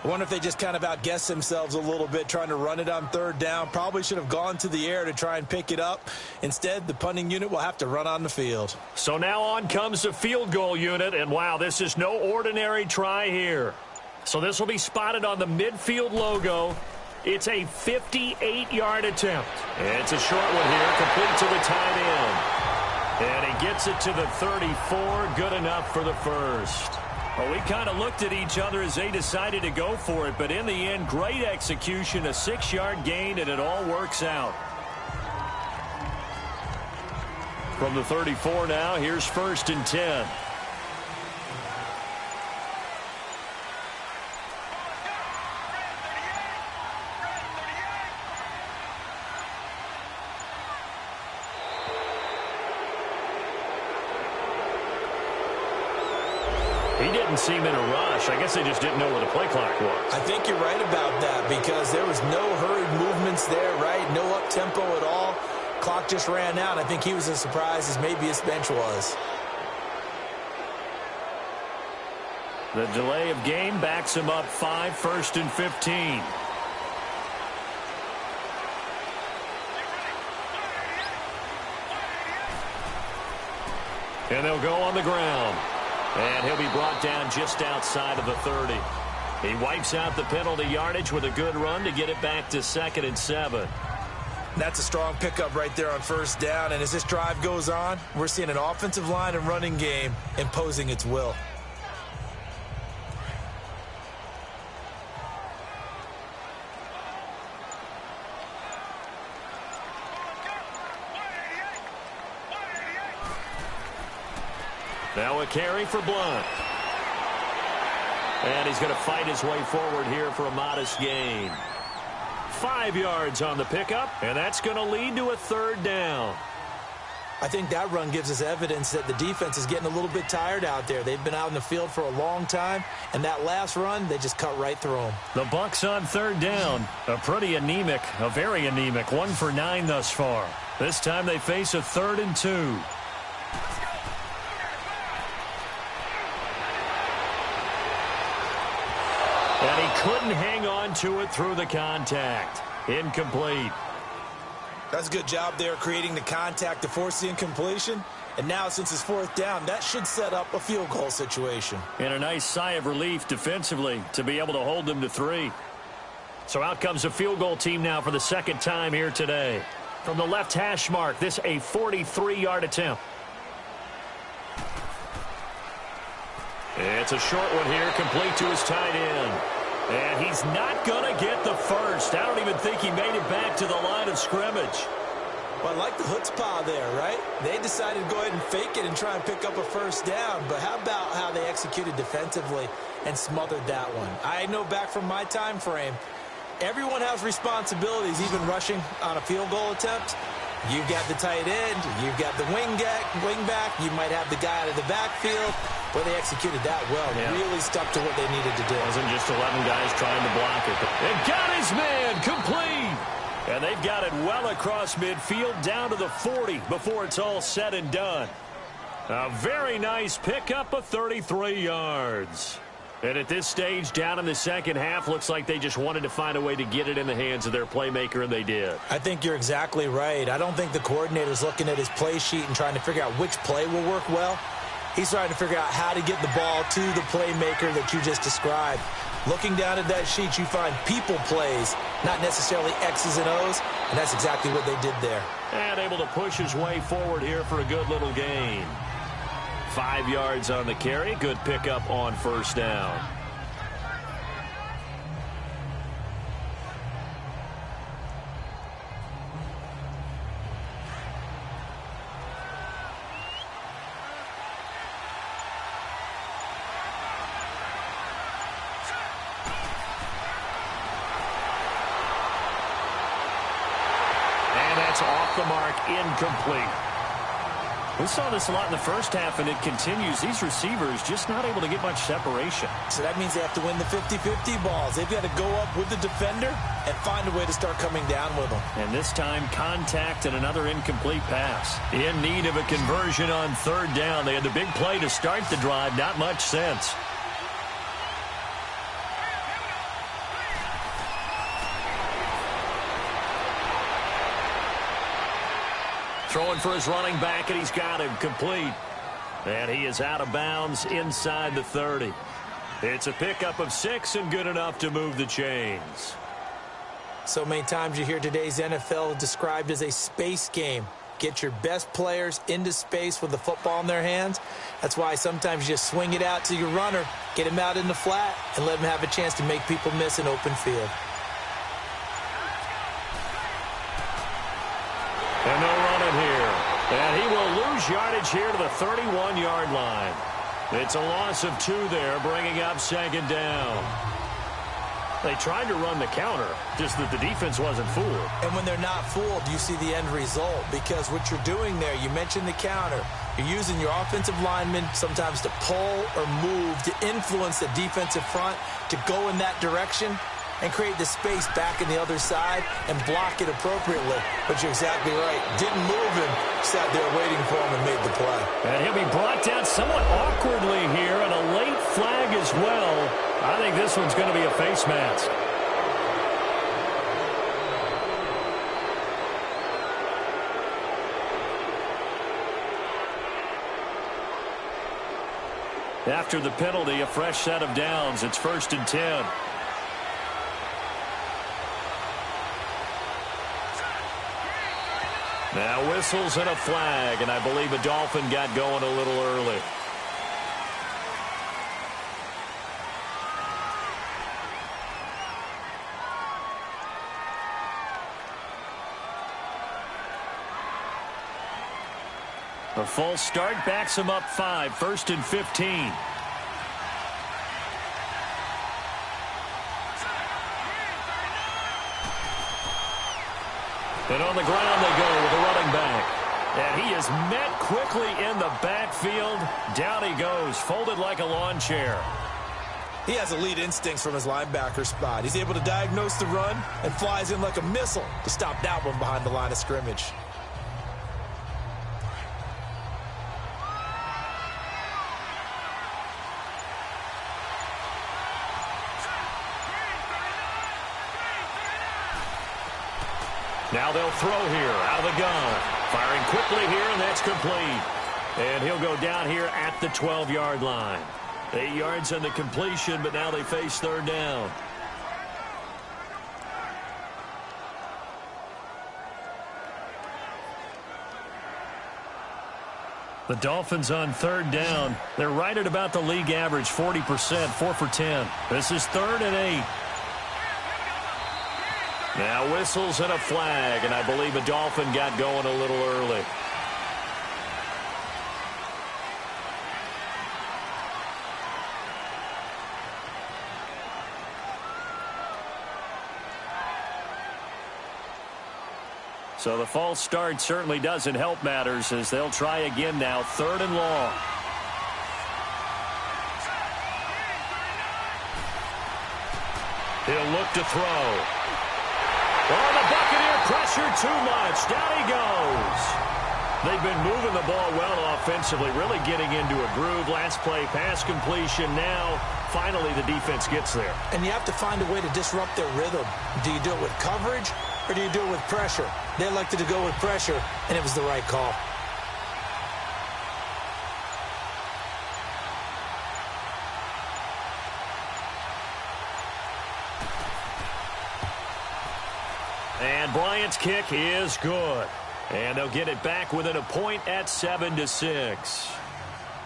I wonder if they just kind of outguessed themselves a little bit trying to run it on 3rd down. Probably should have gone to the air to try and pick it up. Instead, the punting unit will have to run on the field. So now on comes the field goal unit. And wow, this is no ordinary try here. So this will be spotted on the midfield logo. It's a 58-yard attempt. It's a short one here, complete to the tight end. And he gets it to the 34, good enough for the first. Well, we kind of looked at each other as they decided to go for it, but in the end, great execution, a 6-yard gain, and it all works out. From the 34 now, here's 1st and 10. He didn't seem in a rush. I guess they just didn't know where the play clock was. I think you're right about that because there was no hurried movements there, right? No up-tempo at all. Clock just ran out. I think he was as surprised as maybe his bench was. The delay of game backs him up 5, 1st and 15. And they'll go on the ground. And he'll be brought down just outside of the 30. He wipes out the penalty yardage with a good run to get it back to 2nd and 7. That's a strong pickup right there on 1st down. And as this drive goes on, we're seeing an offensive line and running game imposing its will. Now a carry for Blunt. And he's going to fight his way forward here for a modest gain. 5 yards on the pickup, and that's going to lead to a 3rd down. I think that run gives us evidence that the defense is getting a little bit tired out there. They've been out in the field for a long time, and that last run, they just cut right through them. The Bucs on 3rd down. A very anemic 1 for 9 thus far. This time they face a 3rd and 2. And he couldn't hang on to it through the contact. Incomplete. That's a good job there creating the contact to force the incompletion. And now since it's 4th down, that should set up a field goal situation. And a nice sigh of relief defensively to be able to hold them to 3. So out comes the field goal team now for the 2nd time here today. From the left hash mark, this a 43-yard attempt. It's a short one here, complete to his tight end. And he's not going to get the first. I don't even think he made it back to the line of scrimmage. Well, I like the chutzpah there, right? They decided to go ahead and fake it and try and pick up a 1st down. But how about how they executed defensively and smothered that one? I know back from my time frame, everyone has responsibilities, even rushing on a field goal attempt. You've got the tight end, you've got the wing back, you might have the guy out of the backfield. But they executed that well. Yeah. Really stuck to what they needed to do. It wasn't just 11 guys trying to block it. And got his man complete. And they've got it well across midfield down to the 40 before it's all said and done. A very nice pickup of 33 yards. And at this stage, down in the second half, looks like they just wanted to find a way to get it in the hands of their playmaker, and they did. I think you're exactly right. I don't think the coordinator's looking at his play sheet and trying to figure out which play will work well. He's trying to figure out how to get the ball to the playmaker that you just described. Looking down at that sheet, you find people plays, not necessarily X's and O's, and that's exactly what they did there. And able to push his way forward here for a good little gain. 5 yards on the carry. Good pickup on 1st down. That's off the mark, incomplete. We saw this a lot in the first half, and it continues. These receivers just not able to get much separation. So that means they have to win the 50-50 balls. They've got to go up with the defender and find a way to start coming down with them. And this time, contact and another incomplete pass. In need of a conversion on third down. They had the big play to start the drive. Not much sense. Throwing for his running back, and he's got him complete. And he is out of bounds inside the 30. It's a pickup of 6 and good enough to move the chains. So many times you hear today's NFL described as a space game. Get your best players into space with the football in their hands. That's why sometimes you just swing it out to your runner, get him out in the flat, and let him have a chance to make people miss an open field. And no running here. And he will lose yardage here to the 31-yard line. It's a loss of 2 there, bringing up second down. They tried to run the counter, just that the defense wasn't fooled. And when they're not fooled, you see the end result. Because what you're doing there, you mentioned the counter. You're using your offensive linemen sometimes to pull or move to influence the defensive front to go in that direction and create the space back in the other side and block it appropriately. But you're exactly right. Didn't move him, sat there waiting for him and made the play. And he'll be brought down somewhat awkwardly here, and a late flag as well. I think this one's going to be a face mask. After the penalty, a fresh set of downs. It's 1st and 10. Now whistles and a flag, and I believe a Dolphin got going a little early. A false start backs him up 5, 1st and 15. And on the ground they go with a running back. And he is met quickly in the backfield. Down he goes, folded like a lawn chair. He has elite instincts from his linebacker spot. He's able to diagnose the run and flies in like a missile to stop that one behind the line of scrimmage. Now they'll throw here out of the gun. Firing quickly here, and that's complete. And he'll go down here at the 12-yard line. 8 yards on the completion, but now they face third down. The Dolphins on third down. They're right at about the league average, 40%, 4 for 10. This is 3rd and 8. Now whistles and a flag, and I believe a Dolphin got going a little early. So the false start certainly doesn't help matters as they'll try again now, 3rd and long. He'll look to throw. Oh, the Buccaneer pressure too much. Down he goes. They've been moving the ball well offensively, really getting into a groove. Last play, pass completion. Now, finally, the defense gets there. And you have to find a way to disrupt their rhythm. Do you do it with coverage or do you do it with pressure? They elected to go with pressure, and it was the right call. And Bryant's kick is good. And they'll get it back within a point at 7-6.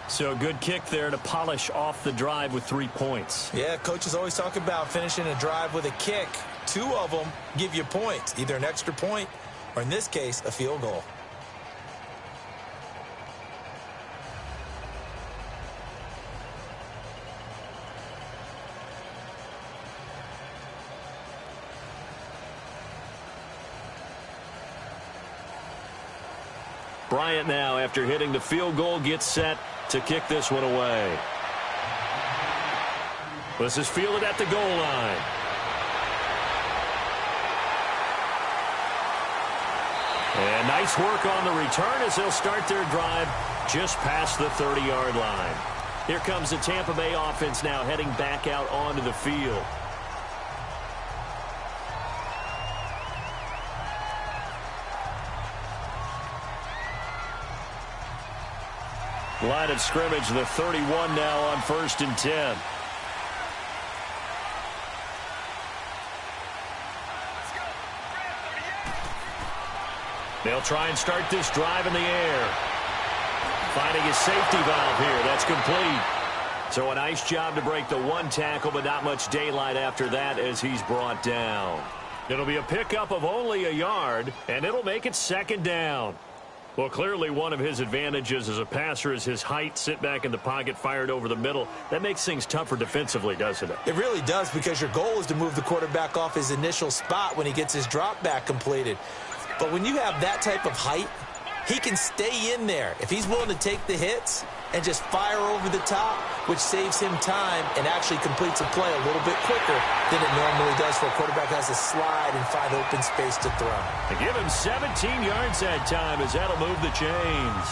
So good kick there to polish off the drive with 3 points. Yeah, coaches always talk about finishing a drive with a kick. 2 of them give you points, either an extra point or, in this case, a field goal. Bryant now, after hitting the field goal, gets set to kick this one away. This is fielded at the goal line. And nice work on the return as they'll start their drive just past the 30-yard line. Here comes the Tampa Bay offense now heading back out onto the field. Line of scrimmage, the 31 now on 1st and 10. They'll try and start this drive in the air. Finding his safety valve here. That's complete. So a nice job to break the one tackle, but not much daylight after that as he's brought down. It'll be a pickup of only a yard, and it'll make it 2nd down. Well, clearly one of his advantages as a passer is his height. Sit back in the pocket, fired over the middle. That makes things tougher defensively, doesn't it? It really does, because your goal is to move the quarterback off his initial spot when he gets his drop back completed. But when you have that type of height, he can stay in there if he's willing to take the hits and just fire over the top, which saves him time and actually completes a play a little bit quicker than it normally does for a quarterback who has to slide and find open space to throw. They give him 17 yards that time as that'll move the chains.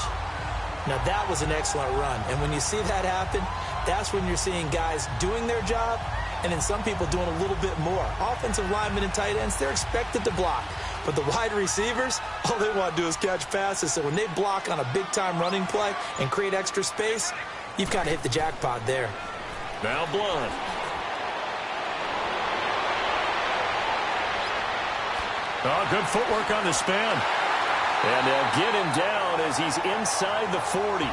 Now, that was an excellent run. And when you see that happen, that's when you're seeing guys doing their job and then some people doing a little bit more. Offensive linemen and tight ends, they're expected to block. But the wide receivers, all they want to do is catch passes. So when they block on a big-time running play and create extra space, you've kind of hit the jackpot there. Now Blunt. Oh, good footwork on the spin. And they'll get him down as he's inside the 40.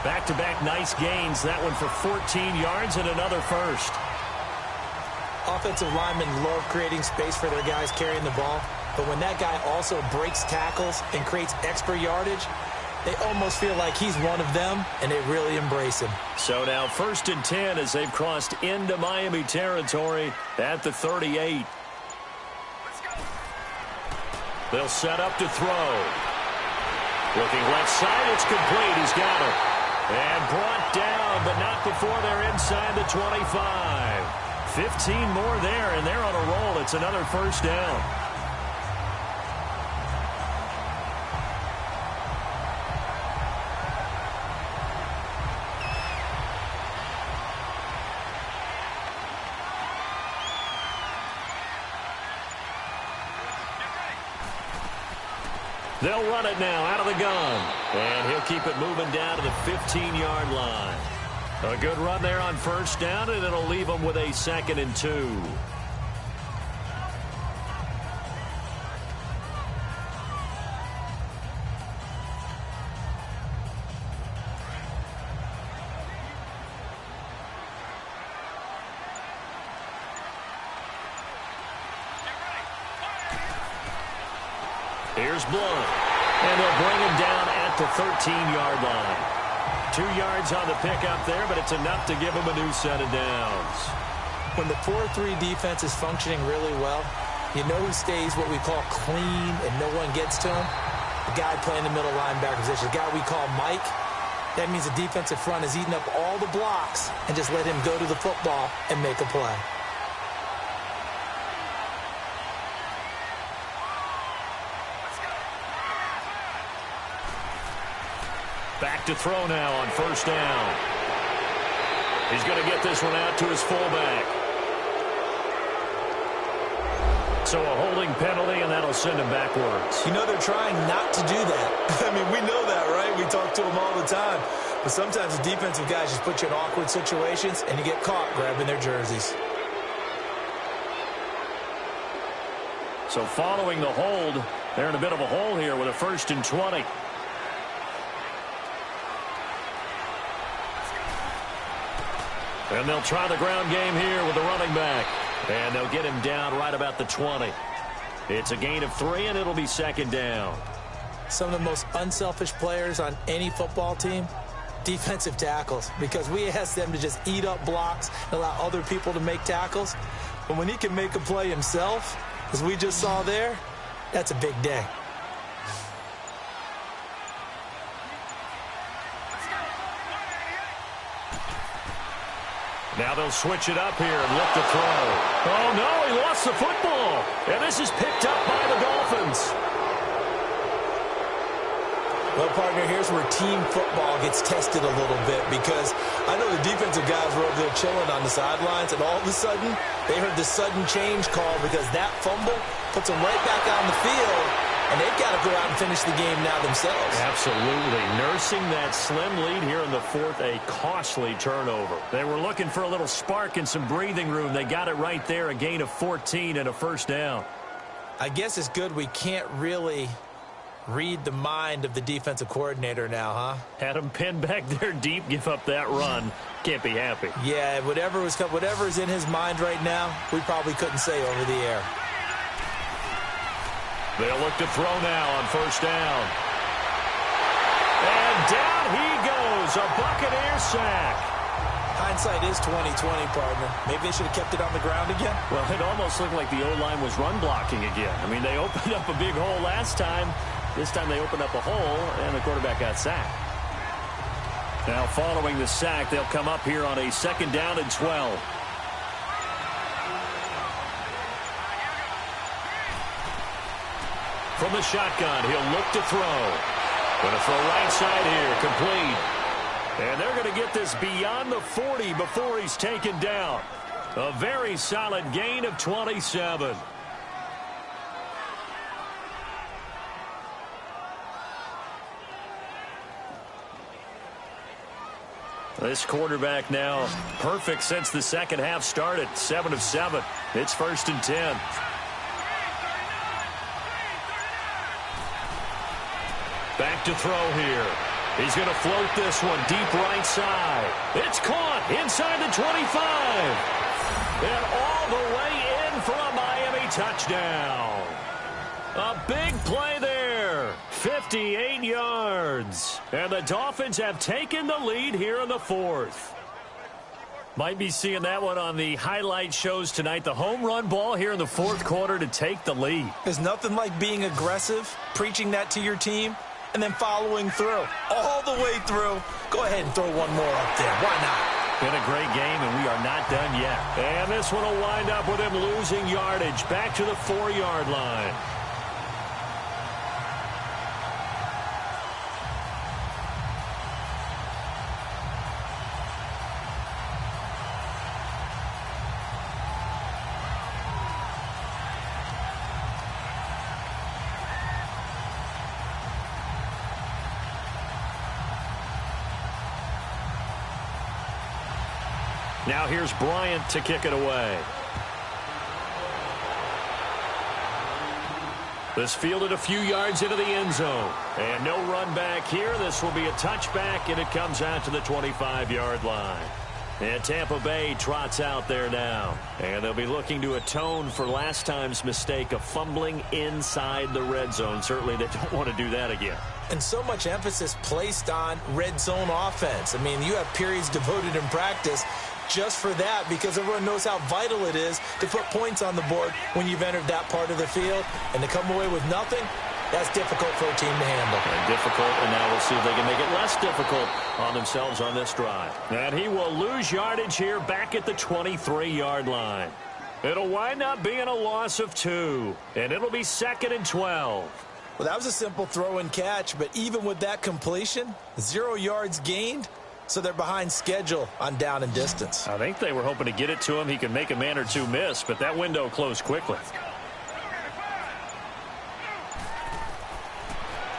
Back-to-back nice gains. That one for 14 yards and another first. Offensive linemen love creating space for their guys carrying the ball. But when that guy also breaks tackles and creates extra yardage, they almost feel like he's one of them, and they really embrace him. So now 1st and 10 as they've crossed into Miami territory at the 38. They'll set up to throw. Looking left side, it's complete. He's got it. And brought down, but not before they're inside the 25. 15 more there, and they're on a roll. It's another 1st down. They'll run it now out of the gun. And he'll keep it moving down to the 15-yard line. A good run there on 1st down, and it'll leave them with a 2nd and 2. Here's Blunt. And they'll bring him down at the 13-yard line. 2 yards on the pickup there, but it's enough to give him a new set of downs. When the 4-3 defense is functioning really well, you know who stays what we call clean and no one gets to him? The guy playing the middle linebacker position, the guy we call Mike. That means the defensive front is eating up all the blocks and just let him go to the football and make a play. Back to throw now on 1st down. He's going to get this one out to his fullback. So a holding penalty, and that'll send him backwards. You know they're trying not to do that. I mean, we know that, right? We talk to them all the time. But sometimes the defensive guys just put you in awkward situations, and you get caught grabbing their jerseys. So following the hold, they're in a bit of a hole here with a 1st and 20. And they'll try the ground game here with the running back. And they'll get him down right about the 20. It's a gain of 3, and it'll be 2nd down. Some of the most unselfish players on any football team, defensive tackles, because we ask them to just eat up blocks and allow other people to make tackles. But when he can make a play himself, as we just saw there, that's a big day. Now they'll switch it up here and look to throw. Oh, no, he lost the football. And this is picked up by the Dolphins. Well, partner, here's where team football gets tested a little bit because I know the defensive guys were over there chilling on the sidelines, and all of a sudden they heard the sudden change call because that fumble puts them right back out on the field, and they've got to go out and finish the game now themselves. Absolutely. Nursing that slim lead here in the fourth, a costly turnover. They were looking for a little spark and some breathing room. They got it right there, a gain of 14 and a first down. I guess it's good we can't really read the mind of the defensive coordinator now, huh? Had him pinned back there deep, give up that run. Can't be happy. Yeah, whatever's in his mind right now, we probably couldn't say over the air. They'll look to throw now on first down. And down he goes, a Buccaneers sack. Hindsight is 20/20, partner. Maybe they should have kept it on the ground again. Well, it almost looked like the O-line was run blocking again. I mean, they opened up a big hole last time. This time they opened up a hole, and the quarterback got sacked. Now, following the sack, they'll come up here on a 2nd down and 12. From the shotgun, he'll look to throw. Going to throw right side here, complete. And they're going to get this beyond the 40 before he's taken down. A very solid gain of 27. This quarterback now perfect since the second half started. 7 of 7. It's 1st and 10. Back to throw here. He's going to float this one deep right side. It's caught inside the 25. And all the way in for a Miami touchdown. A big play there. 58 yards. And the Dolphins have taken the lead here in the fourth. Might be seeing that one on the highlight shows tonight. The home run ball here in the fourth quarter to take the lead. There's nothing like being aggressive, preaching that to your team, and then following through. All the way through. Go ahead and throw one more up there. Why not? Been a great game, and we are not done yet. And this one will wind up with him losing yardage back to the 4-yard line. Now here's Bryant to kick it away. This fielded a few yards into the end zone. And no run back here. This will be a touchback, and it comes out to the 25-yard line. And Tampa Bay trots out there now. And they'll be looking to atone for last time's mistake of fumbling inside the red zone. Certainly they don't want to do that again. And so much emphasis placed on red zone offense. I mean, you have periods devoted in practice just for that because everyone knows how vital it is to put points on the board when you've entered that part of the field. And to come away with nothing, that's difficult for a team to handle. And difficult, and now we'll see if they can make it less difficult on themselves on this drive. And he will lose yardage here back at the 23-yard line. It'll wind up being a loss of 2, and it'll be 2nd and 12. Well, that was a simple throw and catch, but even with that completion, 0 yards gained, so they're behind schedule on down and distance. I think they were hoping to get it to him. He could make a man or two miss, but that window closed quickly.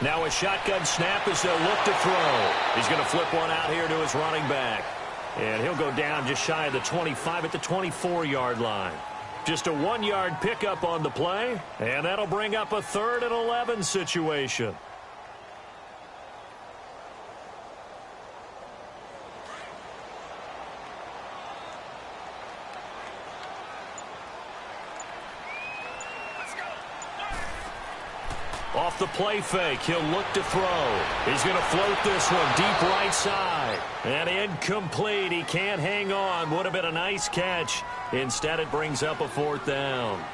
Now a shotgun snap as they'll look to throw. He's going to flip one out here to his running back. And he'll go down just shy of the 25 at the 24-yard line. Just a 1-yard pickup on the play, and that'll bring up a 3rd and 11 situation. Off the play fake, he'll look to throw. He's going to float this one deep right side. And incomplete. He can't hang on. Would have been a nice catch. Instead, it brings up a 4th down.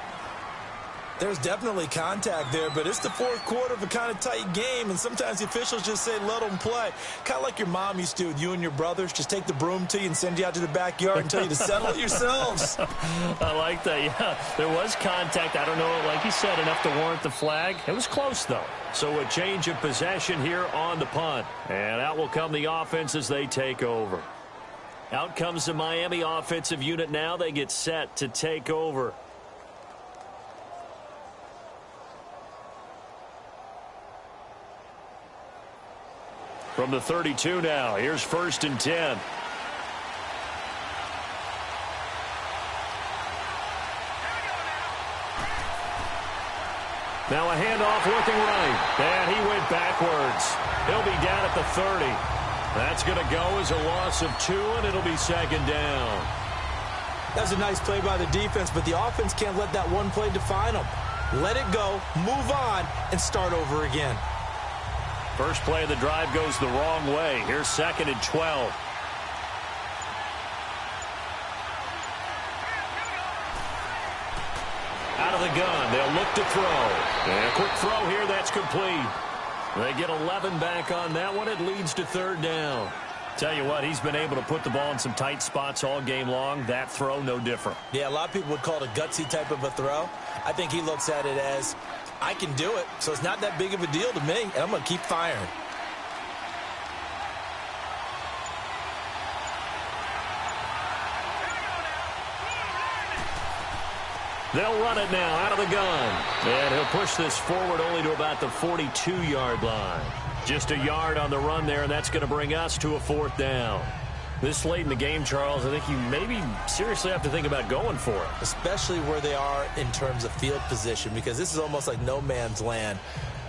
There's definitely contact there, but it's the fourth quarter of a kind of tight game, and sometimes the officials just say, let them play. Kind of like your mom used to with you and your brothers. Just take the broom to you and send you out to the backyard and tell you to settle it yourselves. I like that, yeah. There was contact. I don't know, like you said, enough to warrant the flag. It was close, though. So a change of possession here on the punt. And out will come the offense as they take over. Out comes the Miami offensive unit now. They get set to take over. From the 32 now, here's 1st and 10. Now a handoff looking right, and he went backwards. He'll be down at the 30. That's going to go as a loss of 2, and it'll be 2nd down. That's a nice play by the defense, but the offense can't let that one play define them. Let it go, move on, and start over again. First play of the drive goes the wrong way. Here's 2nd and 12. Out of the gun, they'll look to throw. And a quick throw here, that's complete. They get 11 back on that one. It leads to 3rd down. Tell you what, he's been able to put the ball in some tight spots all game long. That throw, no different. Yeah, a lot of people would call it a gutsy type of a throw. I think he looks at it as, I can do it, so it's not that big of a deal to me, and I'm going to keep firing. They'll run it now out of the gun. And he'll push this forward only to about the 42-yard line. Just a yard on the run there, and that's going to bring us to a 4th down. This late in the game, Charles, I think you maybe seriously have to think about going for it. Especially where they are in terms of field position, because this is almost like no man's land.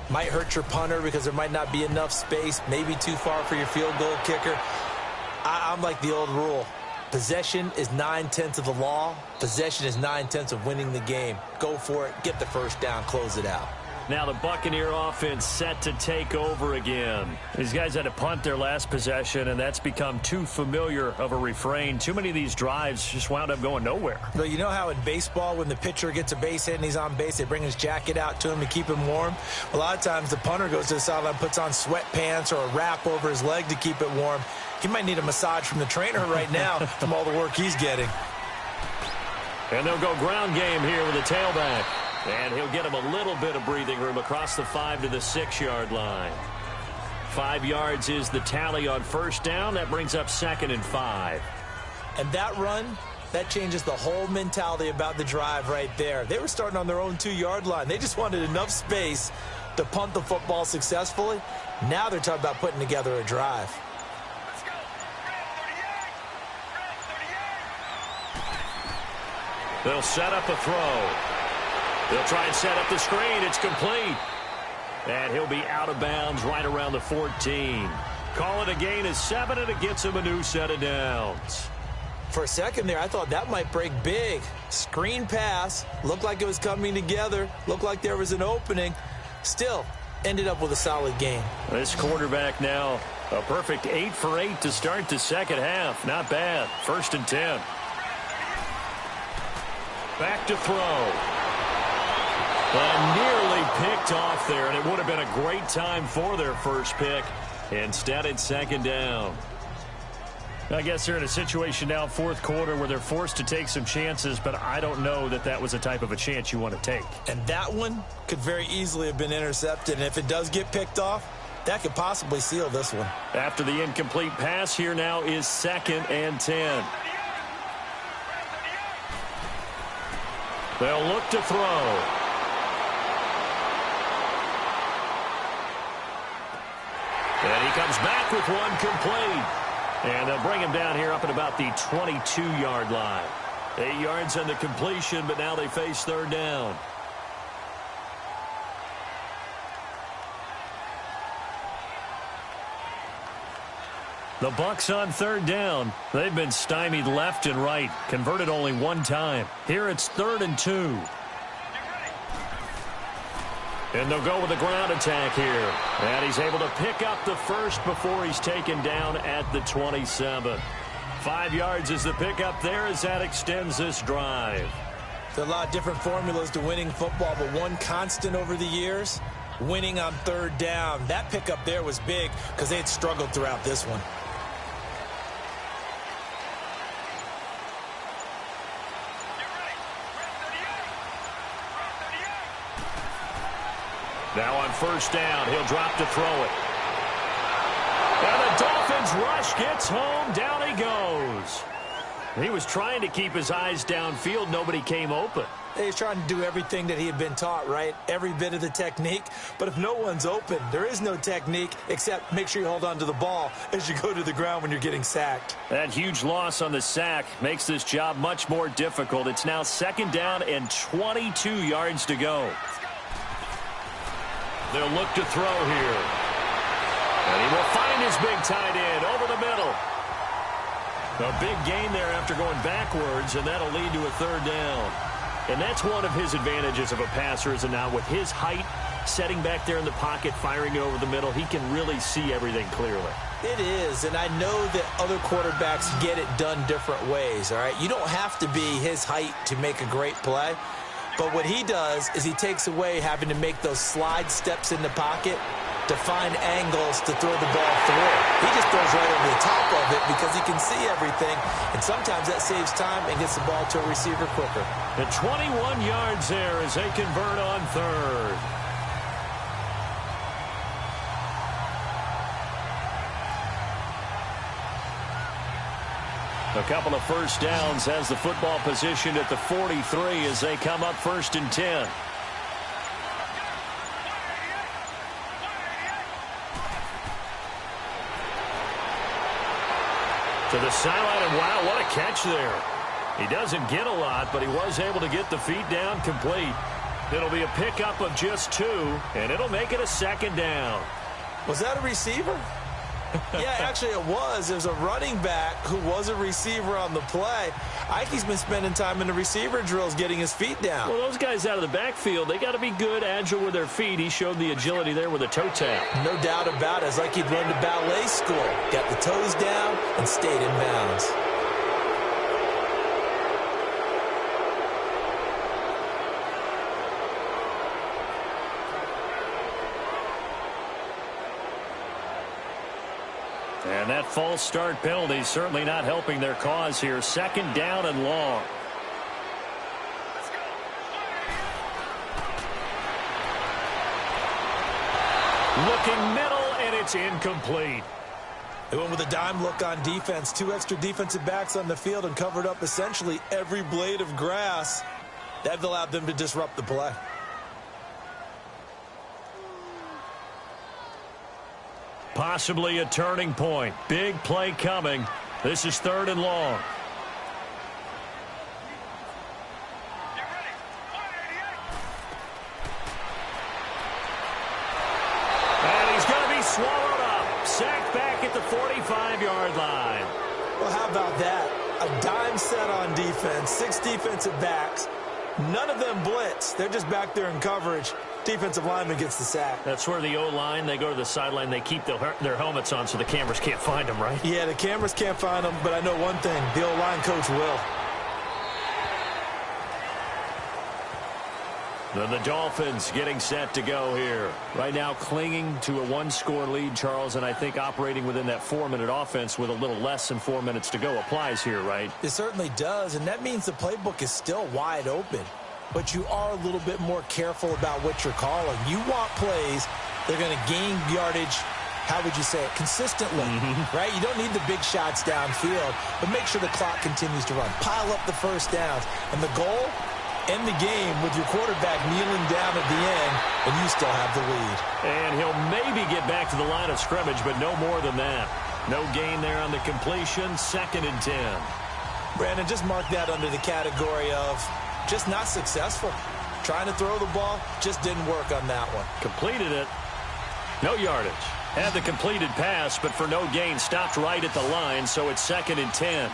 Might hurt your punter because there might not be enough space, maybe too far for your field goal kicker. I'm like the old rule. Possession is 9/10 of the law. Possession is 9/10 of winning the game. Go for it, get the first down, close it out. Now the Buccaneer offense set to take over again. These guys had to punt their last possession, and that's become too familiar of a refrain. Too many of these drives just wound up going nowhere. But you know how in baseball, when the pitcher gets a base hit and he's on base, they bring his jacket out to him to keep him warm? A lot of times the punter goes to the sideline, puts on sweatpants or a wrap over his leg to keep it warm. He might need a massage from the trainer right now from all the work he's getting. And they'll go ground game here with a tailback. And he'll get him a little bit of breathing room across the 5 to the 6-yard line. 5 yards is the tally on 1st down. That brings up 2nd and 5. And that run, that changes the whole mentality about the drive right there. They were starting on their own 2-yard line. They just wanted enough space to punt the football successfully. Now they're talking about putting together a drive. They'll set up a throw. They'll try and set up the screen. It's complete. And he'll be out of bounds right around the 14. Call it a gain of 7, and it gets him a new set of downs. For a second there, I thought that might break big. Screen pass. Looked like it was coming together. Looked like there was an opening. Still, ended up with a solid game. This quarterback now, a perfect 8 for 8 to start the second half. Not bad. 1st and 10. Back to throw. And nearly picked off there, and it would have been a great time for their first pick. Instead, it's 2nd down. I guess they're in a situation now, 4th quarter, where they're forced to take some chances, but I don't know that that was a type of a chance you want to take. And that one could very easily have been intercepted, and if it does get picked off, that could possibly seal this one. After the incomplete pass, here now is 2nd and 10. They'll look to throw. And he comes back with one complete. And they'll bring him down here up at about the 22-yard line. 8 yards on the completion, but now they face 3rd down. The Bucs on 3rd down. They've been stymied left and right. Converted only one time. Here it's 3rd and 2. And they'll go with a ground attack here. And he's able to pick up the first before he's taken down at the 27. 5 yards is the pickup there as that extends this drive. There are a lot of different formulas to winning football, but one constant over the years, winning on third down. That pickup there was big because they had struggled throughout this one. Now on first down, he'll drop to throw it. And the Dolphins rush gets home. Down he goes. He was trying to keep his eyes downfield. Nobody came open. He's trying to do everything that he had been taught, right? Every bit of the technique. But if no one's open, there is no technique except make sure you hold on to the ball as you go to the ground when you're getting sacked. That huge loss on the sack makes this job much more difficult. It's now second down and 22 yards to go. They'll look to throw here. And he will find his big tight end over the middle. A big gain there after going backwards, and that'll lead to a third down. And that's one of his advantages of a passer, is now with his height, setting back there in the pocket, firing it over the middle, he can really see everything clearly. It is, and I know that other quarterbacks get it done different ways, all right? You don't have to be his height to make a great play. But what he does is he takes away having to make those slide steps in the pocket to find angles to throw the ball through. He just throws right over the top of it because he can see everything, and sometimes that saves time and gets the ball to a receiver quicker. And 21 yards there as they convert on third. A couple of first downs has the football positioned at the 43 as they come up first and 10. To the sideline, and wow, what a catch there. He doesn't get a lot, but he was able to get the feet down complete. It'll be a pickup of just 2, and it'll make it a second down. Was that a receiver? Yeah, actually it was. There's a running back who was a receiver on the play. I think he's been spending time in the receiver drills getting his feet down. Well, those guys out of the backfield, they got to be good, agile with their feet. He showed the agility there with a toe tap. No doubt about it. It's like he'd run to ballet school. Got the toes down and stayed in bounds. And that false start penalty certainly not helping their cause here. Second down and long. Looking middle, and it's incomplete. They went with a dime look on defense. 2 extra defensive backs on the field and covered up essentially every blade of grass. That allowed them to disrupt the play. Possibly a turning point. Big play coming. This is third and long. And he's going to be swallowed up. Sacked back at the 45-yard line. Well, how about that? A dime set on defense. 6 defensive backs. None of them blitz. They're just back there in coverage. Defensive lineman gets the sack. That's where the O-line, they go to the sideline, they keep their helmets on so the cameras can't find them, right? Yeah, the cameras can't find them, but I know one thing. The O-line coach will. Then the Dolphins getting set to go here. Right now clinging to a 1-score lead, Charles, and I think operating within that 4-minute offense with a little less than 4 minutes to go applies here, right? It certainly does, and that means the playbook is still wide open. But you are a little bit more careful about what you're calling. You want plays that are going to gain yardage, how would you say it, consistently, right? You don't need the big shots downfield, but make sure the clock continues to run. Pile up the first downs. And the goal, end the game with your quarterback kneeling down at the end, and you still have the lead. And he'll maybe get back to the line of scrimmage, but no more than that. No gain there on the completion, 2nd and 10. Brandon, just mark that under the category of just not successful. Trying to throw the ball, just didn't work on that one. Completed it. No yardage. Had the completed pass, but for no gain, stopped right at the line, so it's 2nd and 10.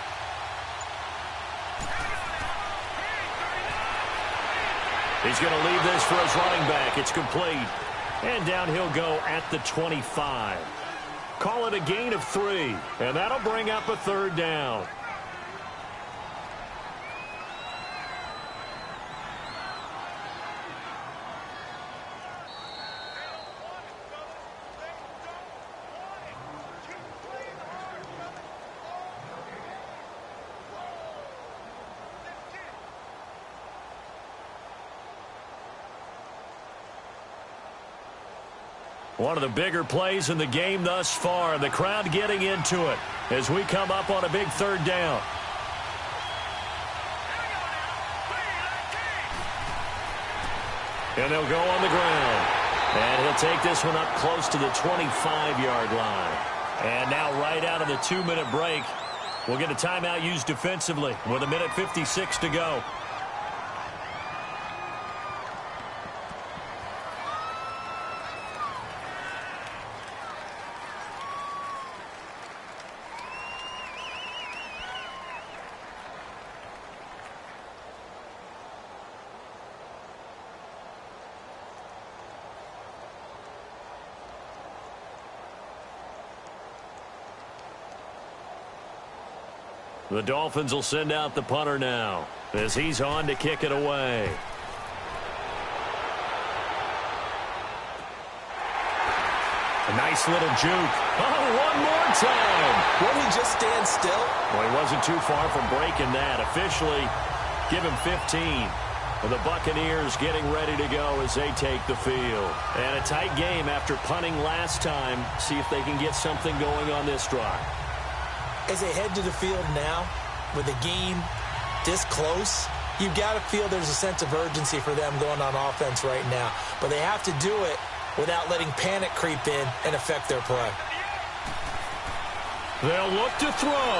He's going to leave this for his running back. It's complete. And down he'll go at the 25. Call it a gain of 3, and that'll bring up a third down. One of the bigger plays in the game thus far. The crowd getting into it as we come up on a big third down. And they'll go on the ground. And he'll take this one up close to the 25-yard line. And now right out of the 2-minute break, we'll get a timeout used defensively with 1:56 to go. The Dolphins will send out the punter now as he's on to kick it away. A nice little juke. Oh, one more time. Won't he just stand still? Well, he wasn't too far from breaking that. Officially, give him 15. The Buccaneers getting ready to go as they take the field. And a tight game after punting last time. See if they can get something going on this drive. As they head to the field now, with the game this close, you've got to feel there's a sense of urgency for them going on offense right now. But they have to do it without letting panic creep in and affect their play. They'll look to throw.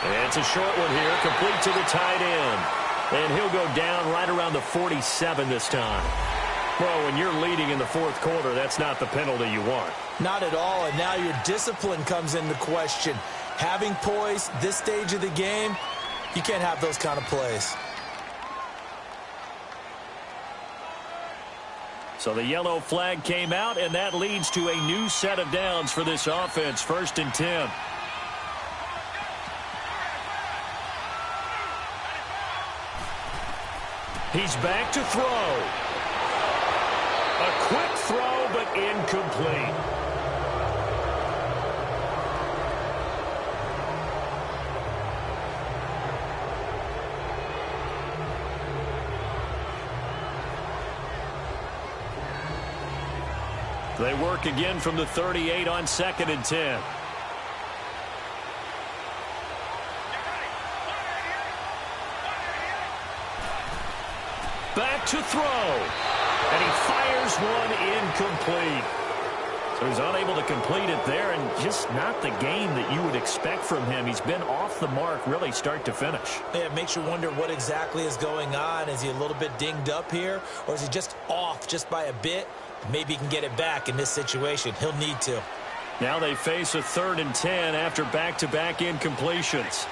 And it's a short one here, complete to the tight end. And he'll go down right around the 47 this time. Well, when you're leading in the fourth quarter, that's not the penalty you want. Not at all, and now your discipline comes into question. Having poise this stage of the game, you can't have those kind of plays. So the yellow flag came out, and that leads to a new set of downs for this offense. 1st and 10. He's back to throw. A quick throw, but incomplete. They work again from the 38 on 2nd and 10. Back to throw. And he fires one incomplete. So he's unable to complete it there, and just not the game that you would expect from him. He's been off the mark really start to finish. Yeah, it makes you wonder what exactly is going on. Is he a little bit dinged up here, or is he just off just by a bit? Maybe he can get it back in this situation. He'll need to. Now they face a 3rd and 10 after back-to-back incompletions.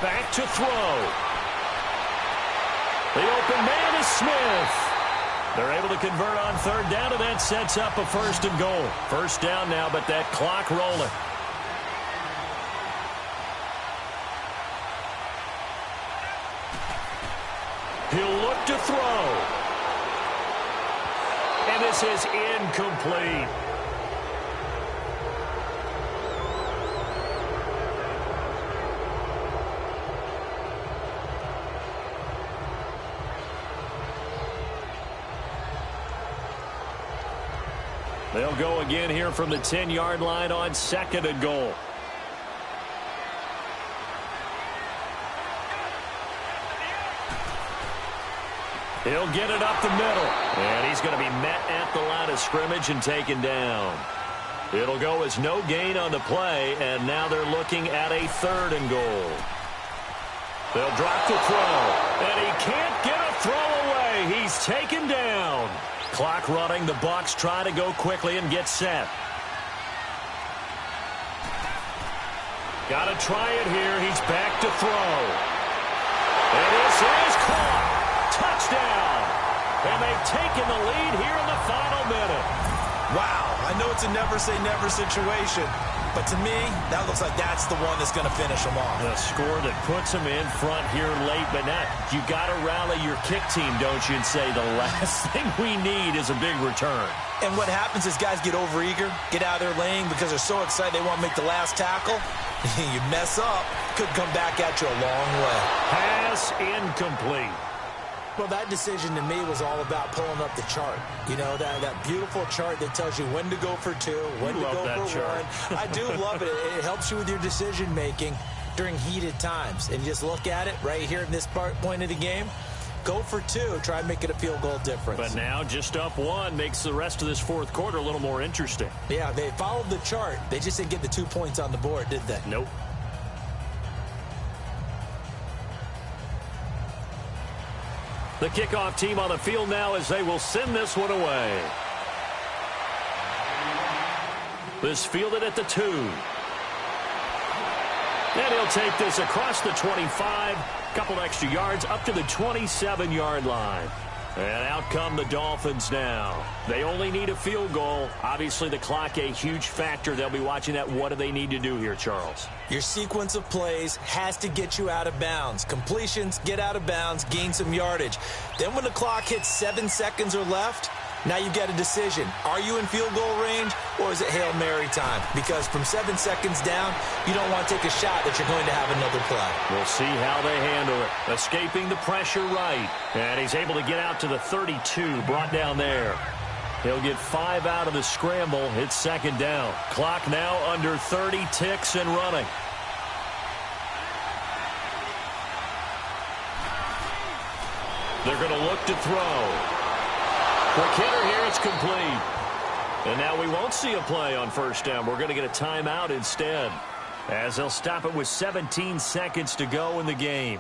Back to throw. The open man is Smith. They're able to convert on 3rd down, and that sets up a 1st and goal. 1st down now, but that clock rolling. He'll look to throw. And this is incomplete. They'll go again here from the 10-yard line on 2nd and goal. He'll get it up the middle. And he's going to be met at the line of scrimmage and taken down. It'll go as no gain on the play, and now they're looking at a 3rd and goal. They'll drop the throw, and he can't get a throw away. He's taken down. Clock running. The Bucs try to go quickly and get set. Got to try it here. He's back to throw. And this is caught. Touchdown. And they've taken the lead here in the final minute. Wow, I know it's a never-say-never situation, but to me, that looks like that's the one that's going to finish them off. The score that puts them in front here late, but now you got to rally your kick team, don't you, and say the last thing we need is a big return. And what happens is guys get overeager, get out of their lane because they're so excited they want to make the last tackle. You mess up, could come back at you a long way. Pass incomplete. Well, that decision to me was all about pulling up the chart. You know, that beautiful chart that tells you when to go for two, when to go for one. I do love it. It helps you with your decision-making during heated times. And you just look at it right here in this point of the game. Go for two. Try and make it a field goal difference. But now just up one makes the rest of this fourth quarter a little more interesting. Yeah, they followed the chart. They just didn't get the 2 points on the board, did they? Nope. The kickoff team on the field now as they will send this one away. This fielded at the 2. And he'll take this across the 25. Couple extra yards up to the 27-yard line. And out come the Dolphins now. They only need a field goal. Obviously, the clock a huge factor. They'll be watching that. What do they need to do here, Charles? Your sequence of plays has to get you out of bounds. Completions, get out of bounds, gain some yardage. Then when the clock hits 7 seconds or left, now you get a decision. Are you in field goal range or is it Hail Mary time? Because from 7 seconds down, you don't want to take a shot that you're going to have another play. We'll see how they handle it. Escaping the pressure right. And he's able to get out to the 32, brought down there. He'll get 5 out of the scramble. It's second down. Clock now under 30 ticks and running. They're going to look to throw. Quick hitter here, it's complete. And now we won't see a play on first down. We're going to get a timeout instead, as they'll stop it with 17 seconds to go in the game.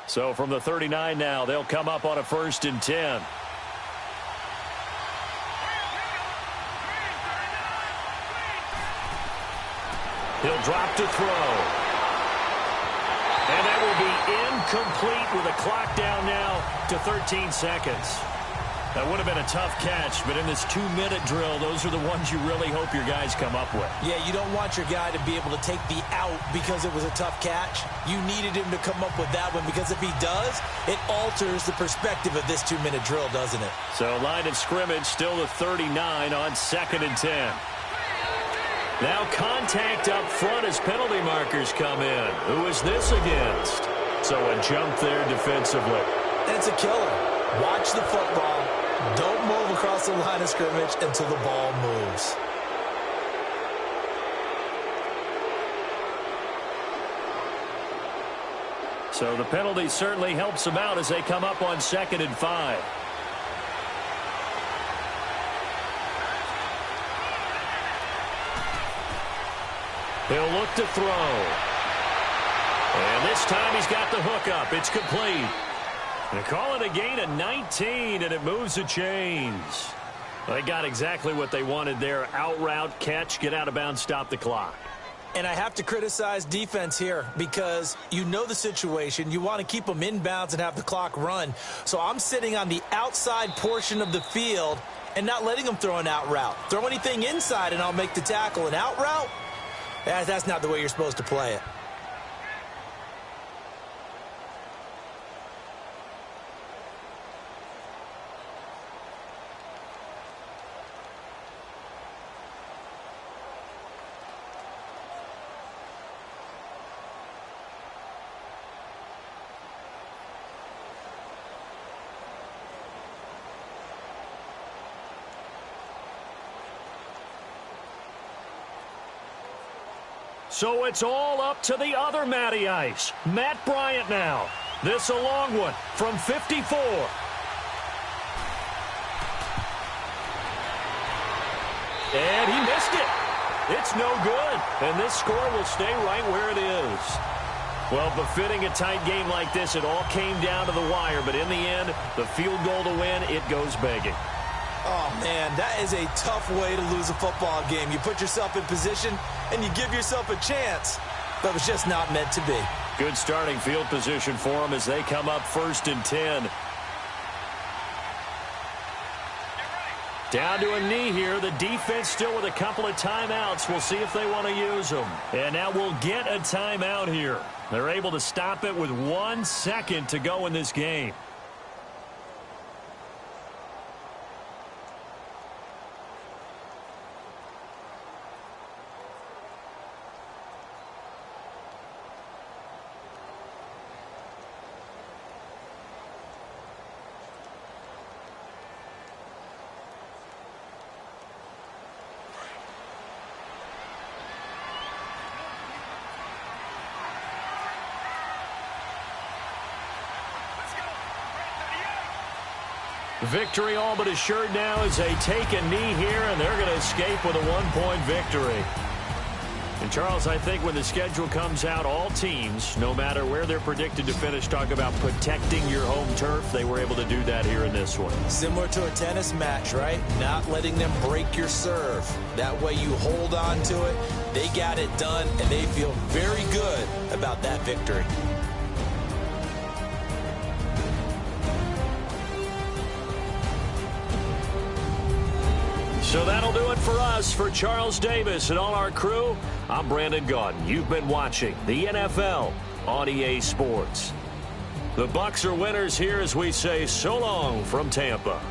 So from the 39 now, they'll come up on a 1st and 10. He'll drop to throw. And that will be incomplete with a clock down now to 13 seconds. That would have been a tough catch, but in this 2-minute drill, those are the ones you really hope your guys come up with. Yeah, you don't want your guy to be able to take the out because it was a tough catch. You needed him to come up with that one because if he does, it alters the perspective of this 2-minute drill, doesn't it? So line of scrimmage still the 39 on 2nd and 10. Now contact up front as penalty markers come in. Who is this against? So a jump there defensively. And it's a killer. Watch the football. Don't move across the line of scrimmage until the ball moves. So the penalty certainly helps them out as they come up on 2nd and 5. He'll look to throw. And this time he's got the hook up. It's complete. They call it a gain of 19, and it moves the chains. They got exactly what they wanted there. Out route, catch, get out of bounds, stop the clock. And I have to criticize defense here because you know the situation. You want to keep them in bounds and have the clock run. So I'm sitting on the outside portion of the field and not letting them throw an out route. Throw anything inside and I'll make the tackle. An out route? That's not the way you're supposed to play it. So it's all up to the other Matty Ice. Matt Bryant now. This a long one from 54. And he missed it. It's no good. And this score will stay right where it is. Well, befitting a tight game like this, it all came down to the wire. But in the end, the field goal to win, it goes begging. Oh, man, that is a tough way to lose a football game. You put yourself in position, and you give yourself a chance, but it's just not meant to be. Good starting field position for them as they come up 1st and 10. Down to a knee here. The defense still with a couple of timeouts. We'll see if they want to use them. And now we'll get a timeout here. They're able to stop it with 1 second to go in this game. Victory all but assured now as they take a knee here, and they're going to escape with a 1-point victory. And, Charles, I think when the schedule comes out, all teams, no matter where they're predicted to finish, talk about protecting your home turf. They were able to do that here in this one. Similar to a tennis match, right? Not letting them break your serve. That way you hold on to it. They got it done, and they feel very good about that victory. So that'll do it for us. For Charles Davis and all our crew, I'm Brandon Gaudin. You've been watching the NFL on EA Sports. The Bucs are winners here as we say so long from Tampa.